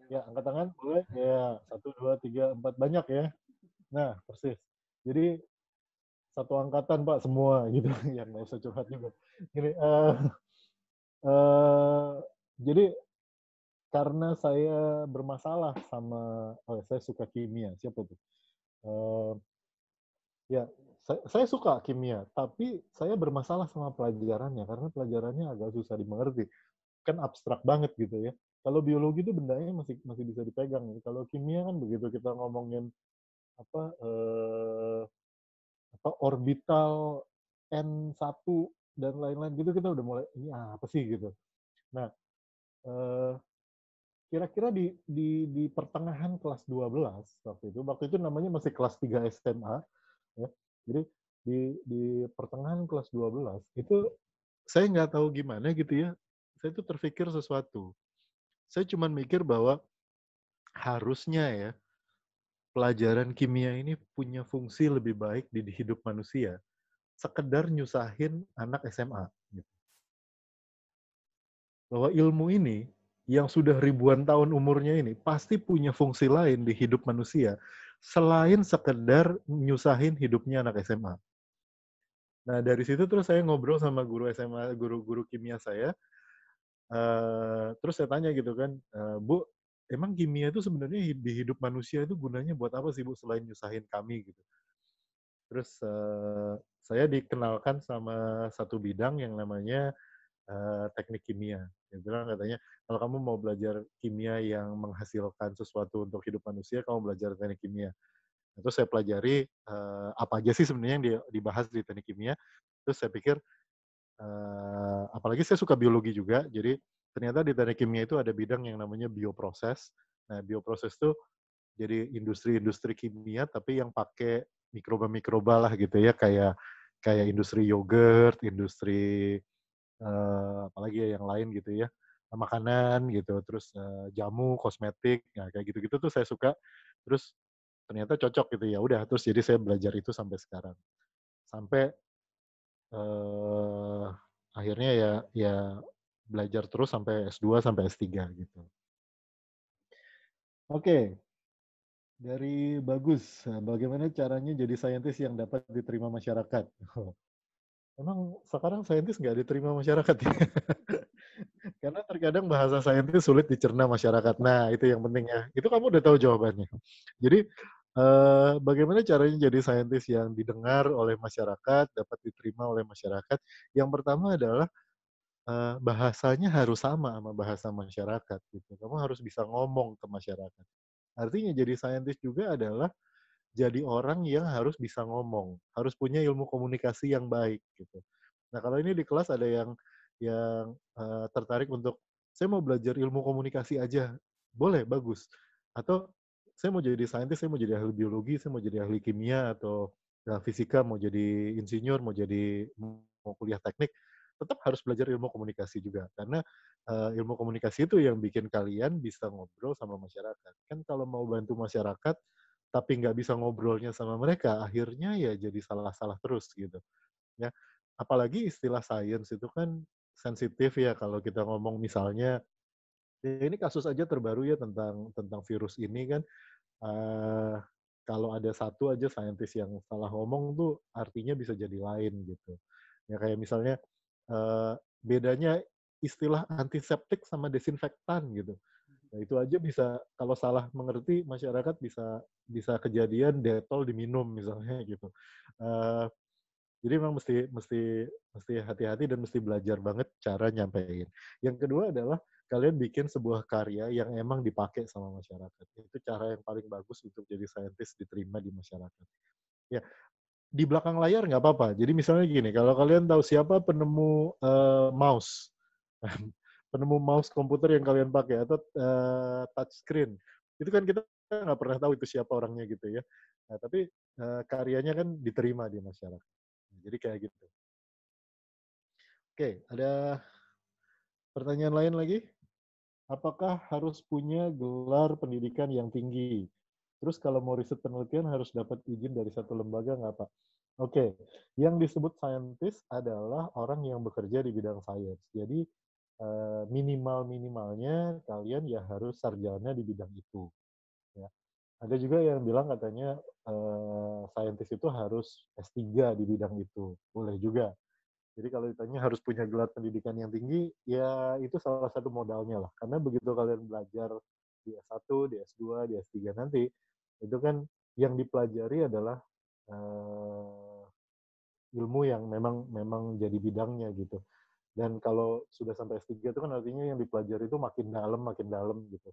Ya, angkat tangan, boleh? Ya, 1, 2, 3, 4, banyak ya. Nah, persis. Jadi satu angkatan Pak semua gitu ya, nggak usah curhat juga. Gini, jadi karena saya bermasalah sama, saya suka kimia, siapa tuh? Ya, saya suka kimia, tapi saya bermasalah sama pelajarannya karena pelajarannya agak susah dimengerti, kan abstrak banget gitu ya. Kalau biologi itu bendanya masih bisa dipegang. Kalau kimia kan begitu kita ngomongin apa orbital N1 dan lain-lain gitu kita udah mulai ini apa sih gitu. Nah, kira-kira di pertengahan kelas 12 waktu itu namanya masih kelas 3 SMA ya. Jadi di pertengahan kelas 12 itu saya nggak tahu gimana gitu ya. Saya tuh terpikir sesuatu. Saya cuma mikir bahwa harusnya ya pelajaran kimia ini punya fungsi lebih baik di hidup manusia sekedar nyusahin anak SMA. Gitu. Bahwa ilmu ini yang sudah ribuan tahun umurnya ini pasti punya fungsi lain di hidup manusia selain sekedar nyusahin hidupnya anak SMA. Nah dari situ terus saya ngobrol sama guru SMA, guru kimia saya. Terus saya tanya gitu kan, Bu, emang kimia itu sebenarnya di hidup manusia itu gunanya buat apa sih Bu selain nyusahin kami gitu? Terus saya dikenalkan sama satu bidang yang namanya teknik kimia. Dia bilang katanya, kalau kamu mau belajar kimia yang menghasilkan sesuatu untuk hidup manusia, kamu belajar teknik kimia. Terus saya pelajari apa aja sih sebenarnya yang dibahas di teknik kimia. Terus saya pikir, apalagi saya suka biologi juga, jadi ternyata di teknik kimia itu ada bidang yang namanya bioproses. Nah, bioproses itu jadi industri-industri kimia, tapi yang pakai mikroba-mikroba lah gitu ya, kayak industri yogurt, industri apalagi ya yang lain gitu ya, makanan gitu, terus jamu, kosmetik, nah kayak gitu-gitu tuh saya suka. Terus ternyata cocok gitu ya udah, terus jadi saya belajar itu sampai sekarang. Sampai eh, akhirnya ya belajar terus sampai S2 sampai S3 gitu. Oke, dari Bagus, bagaimana caranya jadi saintis yang dapat diterima masyarakat? Emang sekarang saintis nggak diterima masyarakat ya? Karena terkadang bahasa saintis sulit dicerna masyarakat. Nah, itu yang penting ya. Itu kamu udah tahu jawabannya. Jadi, bagaimana caranya jadi saintis yang didengar oleh masyarakat, dapat diterima oleh masyarakat? Yang pertama adalah bahasanya harus sama bahasa masyarakat. Gitu. Kamu harus bisa ngomong ke masyarakat. Artinya jadi saintis juga adalah jadi orang yang harus bisa ngomong, harus punya ilmu komunikasi yang baik gitu. Nah, kalau ini di kelas ada yang tertarik untuk saya mau belajar ilmu komunikasi aja. Boleh, bagus. Atau saya mau jadi saintis, saya mau jadi ahli biologi, saya mau jadi ahli kimia atau fisika, mau jadi insinyur, mau kuliah teknik, tetap harus belajar ilmu komunikasi juga karena ilmu komunikasi itu yang bikin kalian bisa ngobrol sama masyarakat. Kan kalau mau bantu masyarakat tapi nggak bisa ngobrolnya sama mereka, akhirnya ya jadi salah-salah terus gitu. Ya, apalagi istilah sains itu kan sensitif ya kalau kita ngomong misalnya, ya ini kasus aja terbaru ya tentang virus ini kan, kalau ada satu aja saintis yang salah ngomong tuh artinya bisa jadi lain gitu. Ya kayak misalnya bedanya istilah antiseptik sama desinfektan gitu. Nah, itu aja bisa kalau salah mengerti masyarakat bisa kejadian detol diminum misalnya gitu. Jadi memang mesti hati-hati dan mesti belajar banget cara nyampein. Yang kedua adalah kalian bikin sebuah karya yang emang dipakai sama masyarakat. Itu cara yang paling bagus untuk jadi saintis diterima di masyarakat. Ya, di belakang layar nggak apa-apa. Jadi misalnya gini, kalau kalian tahu siapa penemu mouse, penemu mouse komputer yang kalian pakai atau touchscreen, itu kan kita nggak pernah tahu itu siapa orangnya gitu ya. Nah, tapi karyanya kan diterima di masyarakat. Jadi kayak gitu. Oke, ada pertanyaan lain lagi? Apakah harus punya gelar pendidikan yang tinggi? Terus kalau mau riset penelitian harus dapat izin dari satu lembaga nggak, Pak? Oke, yang disebut scientist adalah orang yang bekerja di bidang sains. Jadi minimalnya kalian ya harus sarjana di bidang itu. Ya. Ada juga yang bilang katanya scientist itu harus S3 di bidang itu. Boleh juga. Jadi kalau ditanya harus punya gelar pendidikan yang tinggi, ya itu salah satu modalnya lah. Karena begitu kalian belajar di S1, di S2, di S3 nanti, itu kan yang dipelajari adalah ilmu yang memang jadi bidangnya gitu. Dan kalau sudah sampai S3 itu kan artinya yang dipelajari itu makin dalam gitu.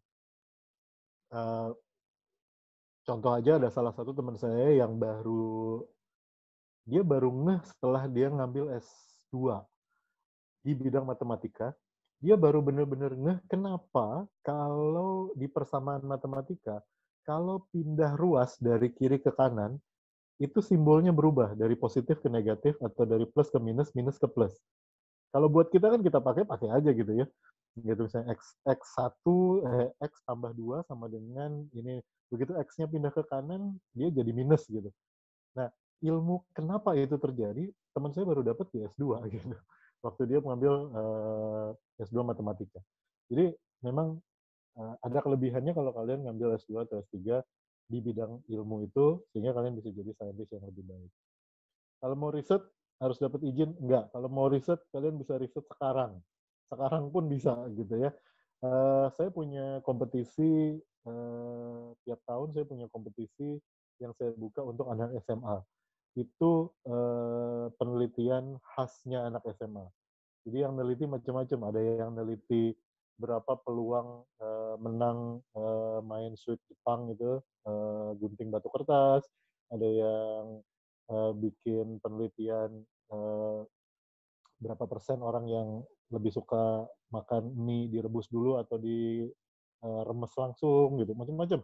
Contoh aja ada salah satu teman saya yang dia baru ngeh setelah dia ngambil S2 di bidang matematika, dia baru benar-benar ngeh kenapa kalau di persamaan matematika, kalau pindah ruas dari kiri ke kanan, itu simbolnya berubah dari positif ke negatif atau dari plus ke minus, minus ke plus. Kalau buat kita kan kita pakai aja gitu ya. Gitu misalnya X1 X tambah 2 sama dengan ini. Begitu X-nya pindah ke kanan, dia jadi minus gitu. Nah, ilmu kenapa itu terjadi, teman saya baru dapat di S2 gitu. Waktu dia mengambil S2 matematika. Jadi memang ada kelebihannya kalau kalian ngambil S2 atau S3 di bidang ilmu itu, sehingga kalian bisa jadi saintis yang lebih baik. Kalau mau riset, harus dapat izin? Enggak. Kalau mau riset, kalian bisa riset sekarang. Sekarang pun bisa gitu ya. Saya punya kompetisi, tiap tahun saya punya kompetisi yang saya buka untuk anak SMA. Itu penelitian khasnya anak SMA. Jadi yang neliti macam-macam. Ada yang neliti berapa peluang menang main Sweep Jepang itu, gunting batu kertas. Ada yang bikin penelitian berapa persen orang yang lebih suka makan mie direbus dulu atau diremes langsung gitu, macam-macam.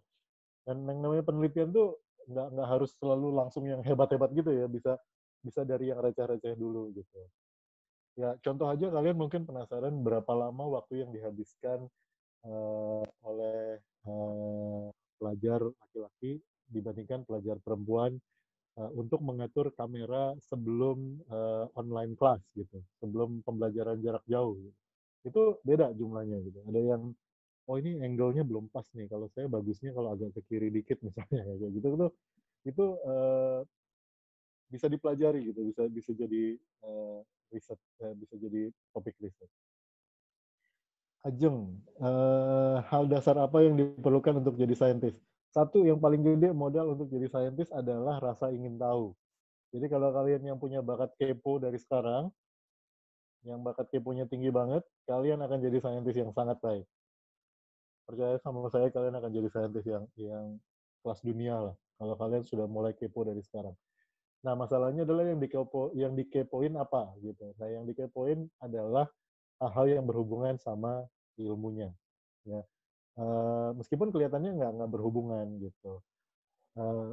Dan yang namanya penelitian tuh nggak harus selalu langsung yang hebat-hebat gitu ya, bisa dari yang receh-receh dulu gitu. Ya contoh aja kalian mungkin penasaran berapa lama waktu yang dihabiskan oleh pelajar laki-laki dibandingkan pelajar perempuan untuk mengatur kamera sebelum online class gitu, sebelum pembelajaran jarak jauh. Itu beda jumlahnya gitu. Ada yang oh ini angle-nya belum pas nih. Kalau saya bagusnya kalau agak ke kiri dikit misalnya kayak gitu tuh itu bisa dipelajari gitu, bisa jadi riset, bisa jadi topik riset. Ajeng, hal dasar apa yang diperlukan untuk jadi saintis? Satu yang paling gede modal untuk jadi saintis adalah rasa ingin tahu. Jadi kalau kalian yang punya bakat kepo dari sekarang, yang bakat keponya tinggi banget, kalian akan jadi saintis yang sangat baik. Percaya sama saya, kalian akan jadi saintis yang kelas dunia lah. Kalau kalian sudah mulai kepo dari sekarang. Nah, masalahnya adalah yang dikepoin apa gitu. Nah, yang dikepoin adalah hal-hal yang berhubungan sama ilmunya. Ya. Meskipun kelihatannya nggak berhubungan gitu.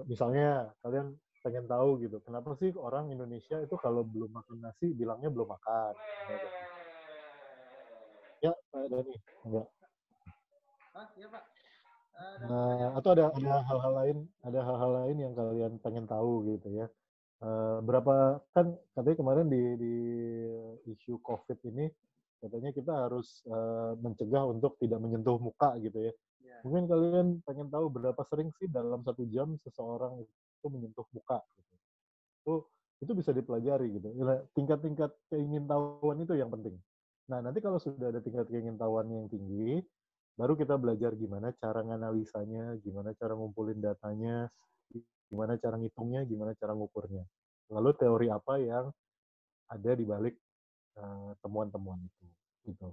Misalnya kalian pengen tahu gitu, kenapa sih orang Indonesia itu kalau belum makan nasi bilangnya belum makan? Ya, Pak Dani, enggak. Ya Pak. Atau ada hal-hal lain yang kalian pengen tahu gitu ya. Berapa kan katanya kemarin di isu COVID ini Katanya kita harus mencegah untuk tidak menyentuh muka gitu ya. Ya. Mungkin kalian pengen tahu berapa sering sih dalam 1 jam seseorang itu menyentuh muka gitu. Itu bisa dipelajari gitu. Tingkat-tingkat keingintahuan itu yang penting. Nah, nanti kalau sudah ada tingkat keingintahuan yang tinggi, baru kita belajar gimana cara nganalisanya, gimana cara ngumpulin datanya, gimana cara ngitungnya, gimana cara ngukurnya. Lalu teori apa yang ada di balik temuan-temuan itu. Gitu.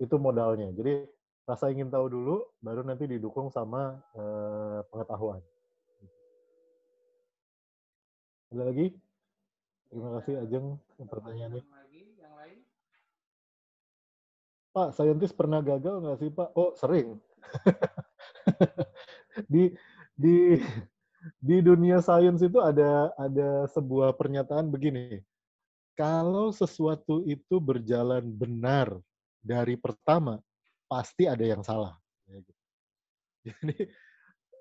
Itu modalnya. Jadi rasa ingin tahu dulu, baru nanti didukung sama pengetahuan. Ada lagi? Terima kasih Ajeng pertanyaannya. Yang lain? Pak, saintis pernah gagal nggak sih Pak? Oh, sering. di di di dunia sains itu ada sebuah pernyataan begini. Kalau sesuatu itu berjalan benar dari pertama, pasti ada yang salah. Jadi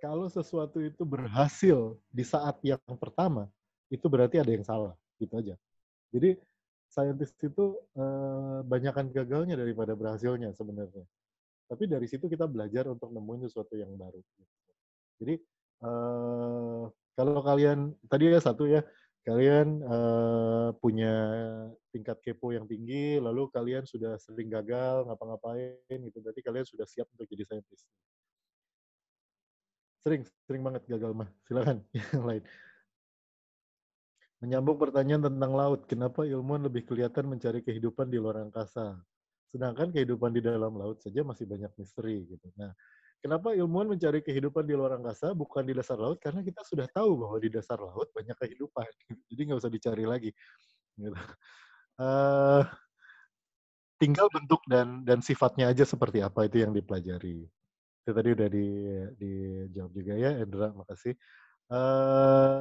kalau sesuatu itu berhasil di saat yang pertama, itu berarti ada yang salah. Gitu aja. Jadi saintis itu banyakkan gagalnya daripada berhasilnya sebenarnya. Tapi dari situ kita belajar untuk nemuin sesuatu yang baru. Jadi kalau kalian tadi ya satu ya, kalian punya tingkat kepo yang tinggi, lalu kalian sudah sering gagal ngapa-ngapain gitu, berarti kalian sudah siap untuk jadi saintis. Sering banget gagal mah. Silakan yang lain. Menyambung pertanyaan tentang laut, kenapa ilmuwan lebih kelihatan mencari kehidupan di luar angkasa? Sedangkan kehidupan di dalam laut saja masih banyak misteri gitu. Nah, kenapa ilmuwan mencari kehidupan di luar angkasa bukan di dasar laut? Karena kita sudah tahu bahwa di dasar laut banyak kehidupan. Jadi nggak usah dicari lagi. Gitu. Tinggal bentuk dan sifatnya aja seperti apa itu yang dipelajari. Itu tadi udah dijawab juga ya, Endra, makasih.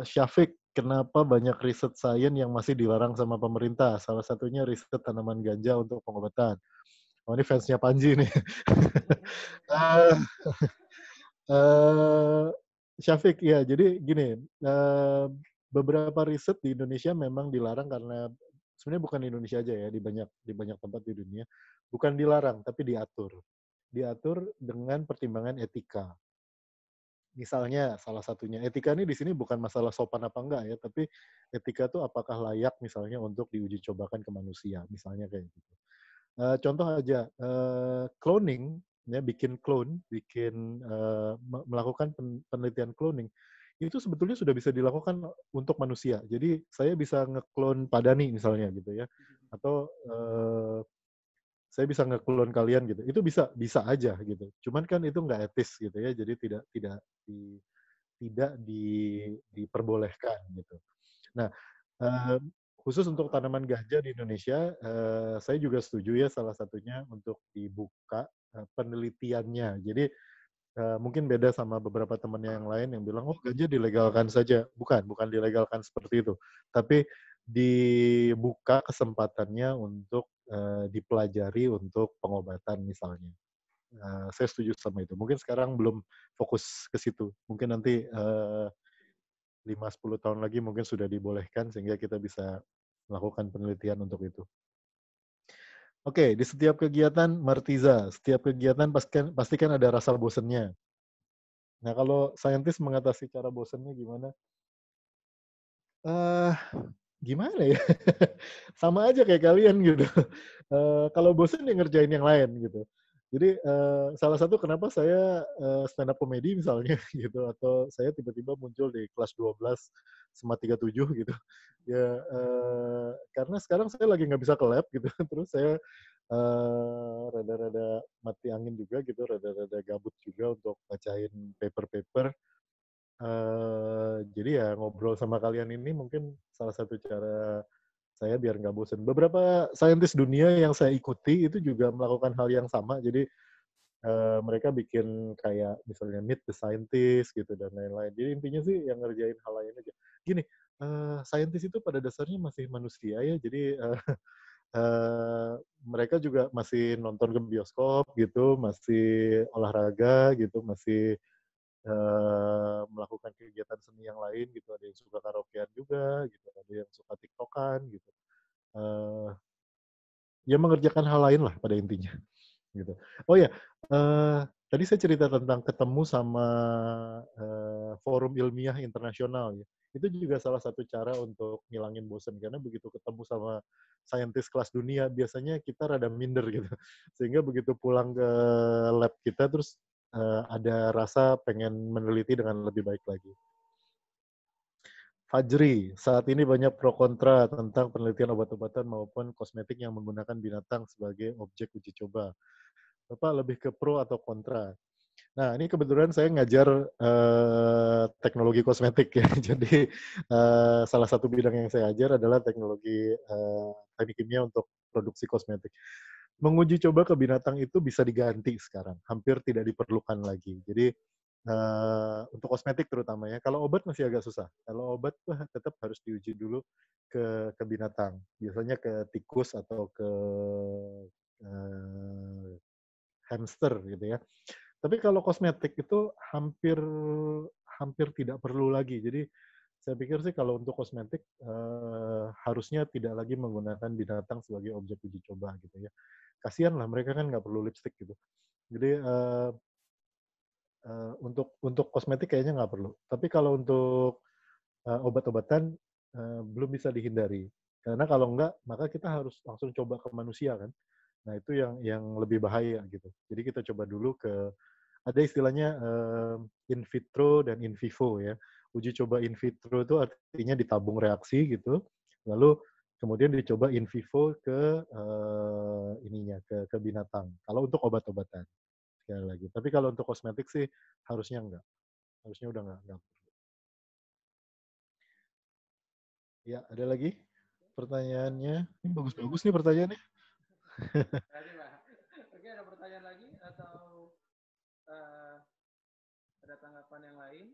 Syafiq, kenapa banyak riset sains yang masih dilarang sama pemerintah? Salah satunya riset tanaman ganja untuk pengobatan. Oh, ini fansnya Panji nih. Syafiq, ya, jadi gini, beberapa riset di Indonesia memang dilarang karena sebenarnya bukan di Indonesia aja ya, di banyak tempat di dunia, bukan dilarang tapi diatur dengan pertimbangan etika. Misalnya salah satunya etika ini di sini bukan masalah sopan apa enggak ya, tapi etika itu apakah layak misalnya untuk diuji cobakan ke manusia, misalnya kayak gitu. Contoh aja, cloning, ya bikin clone, melakukan penelitian cloning, itu sebetulnya sudah bisa dilakukan untuk manusia. Jadi saya bisa nge-clone Padani misalnya gitu ya, atau saya bisa nge-clone kalian gitu. Itu bisa aja gitu. Cuman kan itu nggak etis gitu ya. Jadi tidak diperbolehkan gitu. Nah, khusus untuk tanaman ganja di Indonesia, saya juga setuju ya salah satunya untuk dibuka penelitiannya. Jadi mungkin beda sama beberapa temannya yang lain yang bilang, oh ganja dilegalkan saja. Bukan dilegalkan seperti itu. Tapi dibuka kesempatannya untuk dipelajari untuk pengobatan misalnya. Saya setuju sama itu. Mungkin sekarang belum fokus ke situ. Mungkin nanti 5-10 tahun lagi mungkin sudah dibolehkan sehingga kita bisa melakukan penelitian untuk itu. Oke, di setiap kegiatan Martiza, setiap kegiatan pastikan ada rasa bosannya. Nah, kalau saintis mengatasi cara bosannya gimana? Gimana ya? Sama aja kayak kalian gitu. Kalau bosan ya ngerjain yang lain gitu. Jadi salah satu kenapa saya stand up comedy misalnya gitu, atau saya tiba-tiba muncul di kelas 12 sama 37 gitu. Ya karena sekarang saya lagi nggak bisa ke lab gitu, terus saya rada-rada mati angin juga gitu, rada-rada gabut juga untuk bacain paper-paper. Jadi ya ngobrol sama kalian ini mungkin salah satu cara saya biar nggak bosen. Beberapa saintis dunia yang saya ikuti itu juga melakukan hal yang sama. Jadi mereka bikin kayak misalnya Meet the Scientist gitu dan lain-lain. Jadi intinya sih yang ngerjain hal lain aja. Gini, saintis itu pada dasarnya masih manusia ya. Jadi mereka juga masih nonton ke bioskop gitu, masih olahraga gitu, masih melakukan kegiatan seni yang lain gitu. Ada yang suka karaokean juga gitu, ada yang suka tiktokan gitu. ya mengerjakan hal lain lah pada intinya. Gitu. Oh ya, tadi saya cerita tentang ketemu sama forum ilmiah internasional ya. Itu juga salah satu cara untuk ngilangin bosan karena begitu ketemu sama saintis kelas dunia biasanya kita rada minder gitu. Sehingga begitu pulang ke lab kita terus ada rasa pengen meneliti dengan lebih baik lagi. Fajri, saat ini banyak pro kontra tentang penelitian obat-obatan maupun kosmetik yang menggunakan binatang sebagai objek uji coba. Bapak lebih ke pro atau kontra? Nah, ini kebetulan saya ngajar teknologi kosmetik ya. Jadi salah satu bidang yang saya ajar adalah teknologi teknik kimia untuk produksi kosmetik. Menguji coba ke binatang itu bisa diganti sekarang, hampir tidak diperlukan lagi. Jadi untuk kosmetik terutama ya. Kalau obat masih agak susah. Kalau obat tetap harus diuji dulu ke binatang. Biasanya ke tikus atau ke hamster gitu ya. Tapi kalau kosmetik itu hampir tidak perlu lagi. Jadi saya pikir sih kalau untuk kosmetik harusnya tidak lagi menggunakan binatang sebagai objek uji coba gitu ya. Kasihan lah mereka kan nggak perlu lipstick gitu. Jadi untuk kosmetik kayaknya nggak perlu. Tapi kalau untuk obat-obatan belum bisa dihindari. Karena kalau enggak, maka kita harus langsung coba ke manusia kan. Nah itu yang lebih bahaya gitu. Jadi kita coba dulu ada istilahnya in vitro dan in vivo ya. Uji coba in vitro itu artinya ditabung reaksi gitu. Lalu kemudian dicoba in vivo ke ke binatang. Kalau untuk obat-obatan sekali lagi. Tapi kalau untuk kosmetik sih harusnya enggak. Harusnya udah enggak. Ya, ada lagi pertanyaannya? Ini bagus-bagus nih pertanyaannya. Oke, ada pertanyaan lagi atau ada tanggapan yang lain?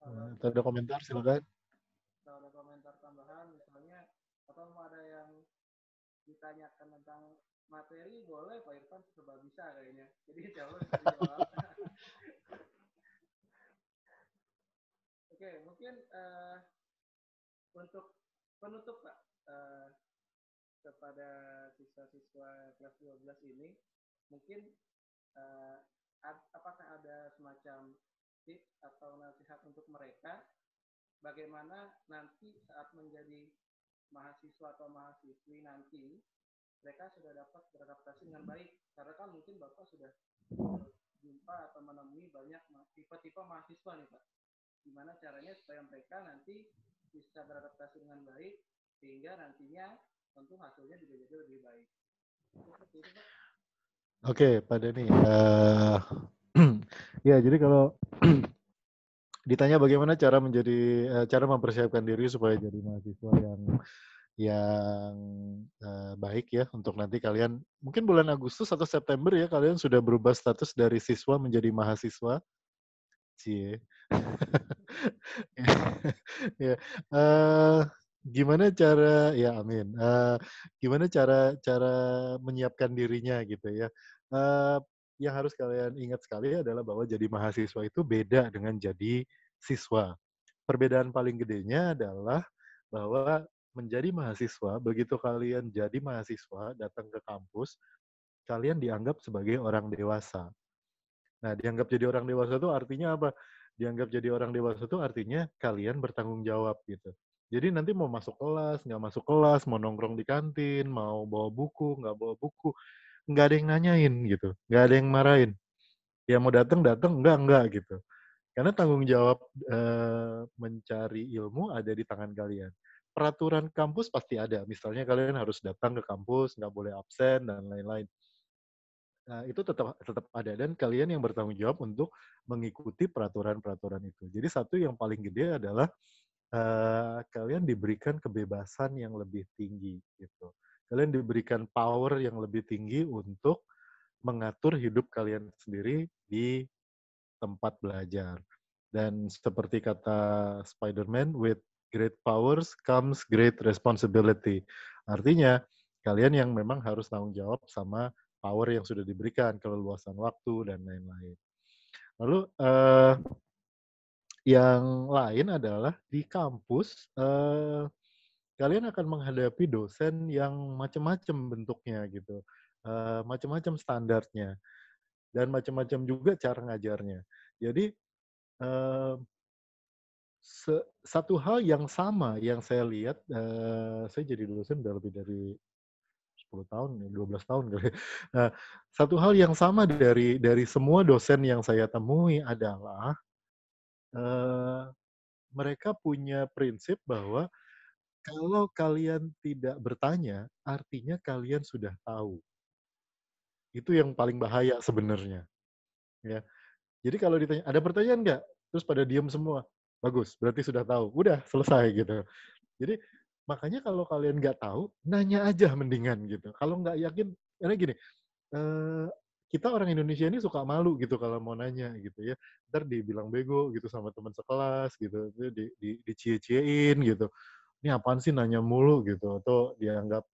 Atau ada komentar silakan. Kalau ada komentar tambahan misalnya atau mau ada yang ditanyakan tentang materi boleh Pak Irfan serba bisa kayaknya. Jadi insya Allah bisa dijawab. Oke, mungkin untuk penutup Pak kepada siswa-siswa kelas 12 ini mungkin apakah ada semacam tips atau nasihat untuk mereka bagaimana nanti saat menjadi mahasiswa atau mahasiswi nanti mereka sudah dapat beradaptasi dengan baik karena kan mungkin Bapak sudah jumpa atau menemui banyak tipe-tipe mahasiswa nih Pak. Gimana caranya supaya mereka nanti bisa beradaptasi dengan baik sehingga nantinya tentu hasilnya juga jadi lebih baik. Seperti itu Pak. Oke, Pak Denny. Ya, jadi kalau ditanya bagaimana cara mempersiapkan diri supaya jadi mahasiswa yang baik ya untuk nanti kalian mungkin bulan Agustus atau September ya kalian sudah berubah status dari siswa menjadi mahasiswa. Cie. Ya. Gimana cara ya amin. Gimana cara menyiapkan dirinya gitu ya. Yang harus kalian ingat sekali adalah bahwa jadi mahasiswa itu beda dengan jadi siswa. Perbedaan paling gedenya adalah bahwa menjadi mahasiswa, begitu kalian jadi mahasiswa, datang ke kampus, kalian dianggap sebagai orang dewasa. Nah, dianggap jadi orang dewasa itu artinya apa? Dianggap jadi orang dewasa itu artinya kalian bertanggung jawab gitu. Jadi nanti mau masuk kelas, nggak masuk kelas, mau nongkrong di kantin, mau bawa buku, nggak bawa buku, nggak ada yang nanyain gitu, nggak ada yang marahin. Ya mau datang, enggak gitu. Karena tanggung jawab mencari ilmu ada di tangan kalian. Peraturan kampus pasti ada. Misalnya kalian harus datang ke kampus, nggak boleh absen, dan lain-lain. Nah, itu tetap ada. Dan kalian yang bertanggung jawab untuk mengikuti peraturan-peraturan itu. Jadi satu yang paling gede adalah kalian diberikan kebebasan yang lebih tinggi. Gitu. Kalian diberikan power yang lebih tinggi untuk mengatur hidup kalian sendiri di tempat belajar. Dan seperti kata Spider-Man, with great powers comes great responsibility. Artinya, kalian yang memang harus tanggung jawab sama power yang sudah diberikan, keleluasan waktu, dan lain-lain. Lalu, yang lain adalah di kampus, kalian akan menghadapi dosen yang macam-macam bentuknya gitu, macam-macam standarnya, dan macam-macam juga cara ngajarnya. Jadi eh, satu hal yang sama yang saya lihat, saya jadi dosen udah lebih dari 10 tahun, 12 tahun kali. Nah, satu hal yang sama dari semua dosen yang saya temui adalah eh, mereka punya prinsip bahwa kalau kalian tidak bertanya, artinya kalian sudah tahu. Itu yang paling bahaya sebenarnya. Ya. Jadi kalau ditanya, ada pertanyaan nggak? Terus pada diem semua. Bagus, berarti sudah tahu. Udah, selesai gitu. Jadi makanya kalau kalian nggak tahu, nanya aja mendingan gitu. Kalau nggak yakin, karena gini, eh, kita orang Indonesia ini suka malu gitu kalau mau nanya gitu ya. Ntar dibilang bego gitu sama teman sekelas gitu, dicie-ciein gitu. Ini apaan sih nanya mulu gitu, atau dianggap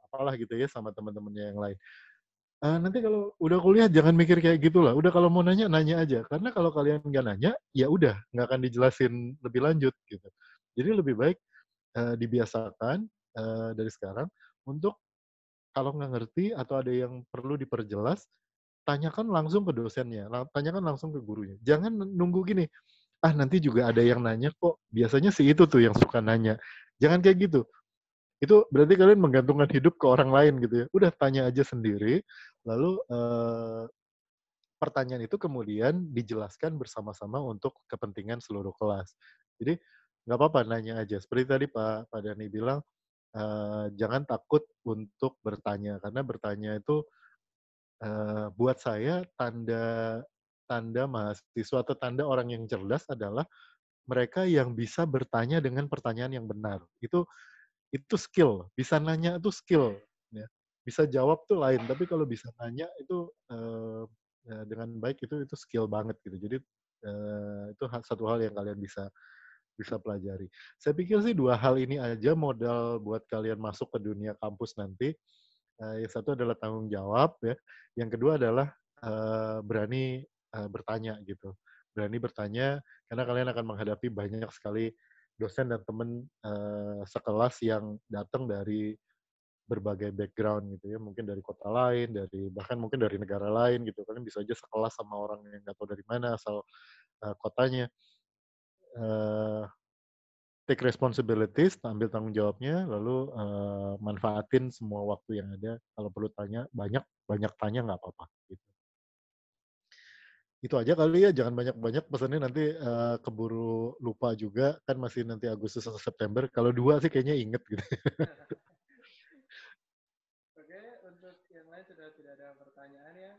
apalah gitu ya sama teman-temannya yang lain. Nanti kalau udah kuliah jangan mikir kayak gitulah. Udah kalau mau nanya, nanya aja. Karena kalau kalian nggak nanya, ya udah nggak akan dijelasin lebih lanjut gitu. Jadi lebih baik dibiasakan dari sekarang untuk kalau nggak ngerti atau ada yang perlu diperjelas, tanyakan langsung ke dosennya, tanyakan langsung ke gurunya. Jangan nunggu gini, nanti juga ada yang nanya kok. Biasanya sih itu tuh yang suka nanya. Jangan kayak gitu. Itu berarti kalian menggantungkan hidup ke orang lain gitu ya. Udah tanya aja sendiri, lalu pertanyaan itu kemudian dijelaskan bersama-sama untuk kepentingan seluruh kelas. Jadi nggak apa-apa nanya aja. Seperti tadi Pak Dhani bilang, jangan takut untuk bertanya karena bertanya itu buat saya tanda tanda mahasiswa atau tanda orang yang cerdas adalah mereka yang bisa bertanya dengan pertanyaan yang benar. Itu skill, bisa nanya itu skill, ya. Bisa jawab tuh lain, tapi kalau bisa nanya itu dengan baik itu skill banget gitu. Jadi itu satu hal yang kalian bisa bisa pelajari. Saya pikir sih 2 hal ini aja modal buat kalian masuk ke dunia kampus nanti. Yang satu adalah tanggung jawab ya, yang kedua adalah berani bertanya gitu. Berani bertanya karena kalian akan menghadapi banyak sekali dosen dan teman sekelas yang datang dari berbagai background gitu ya, mungkin dari kota lain, bahkan mungkin dari negara lain gitu. Kalian bisa aja sekelas sama orang yang nggak tahu dari mana asal kotanya. Uh, Take responsibilities, ambil tanggung jawabnya, lalu manfaatin semua waktu yang ada. Kalau perlu tanya banyak tanya nggak apa-apa. Gitu. Itu aja kali ya, jangan banyak-banyak pesannya nanti keburu lupa juga, kan masih nanti Agustus atau September. Kalau 2 sih kayaknya inget gitu. Oke, untuk yang lain sudah tidak ada pertanyaan ya,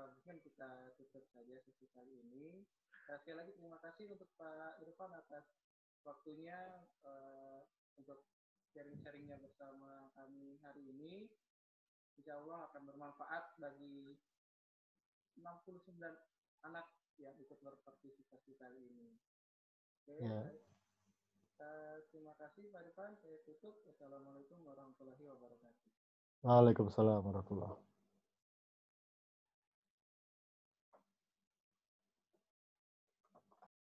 mungkin kita tutup saja sesi kali ini. Sekali lagi terima kasih untuk Pak Irfan atas waktunya untuk sharing-sharingnya bersama kami hari ini. Insya Allah akan bermanfaat bagi 69 anak yang ikut berpartisipasi kali ini. Oke, baik. Terima kasih Pak Irfan. Saya tutup. Wassalamualaikum warahmatullahi wabarakatuh. Waalaikumsalam warahmatullahi wabarakatuh.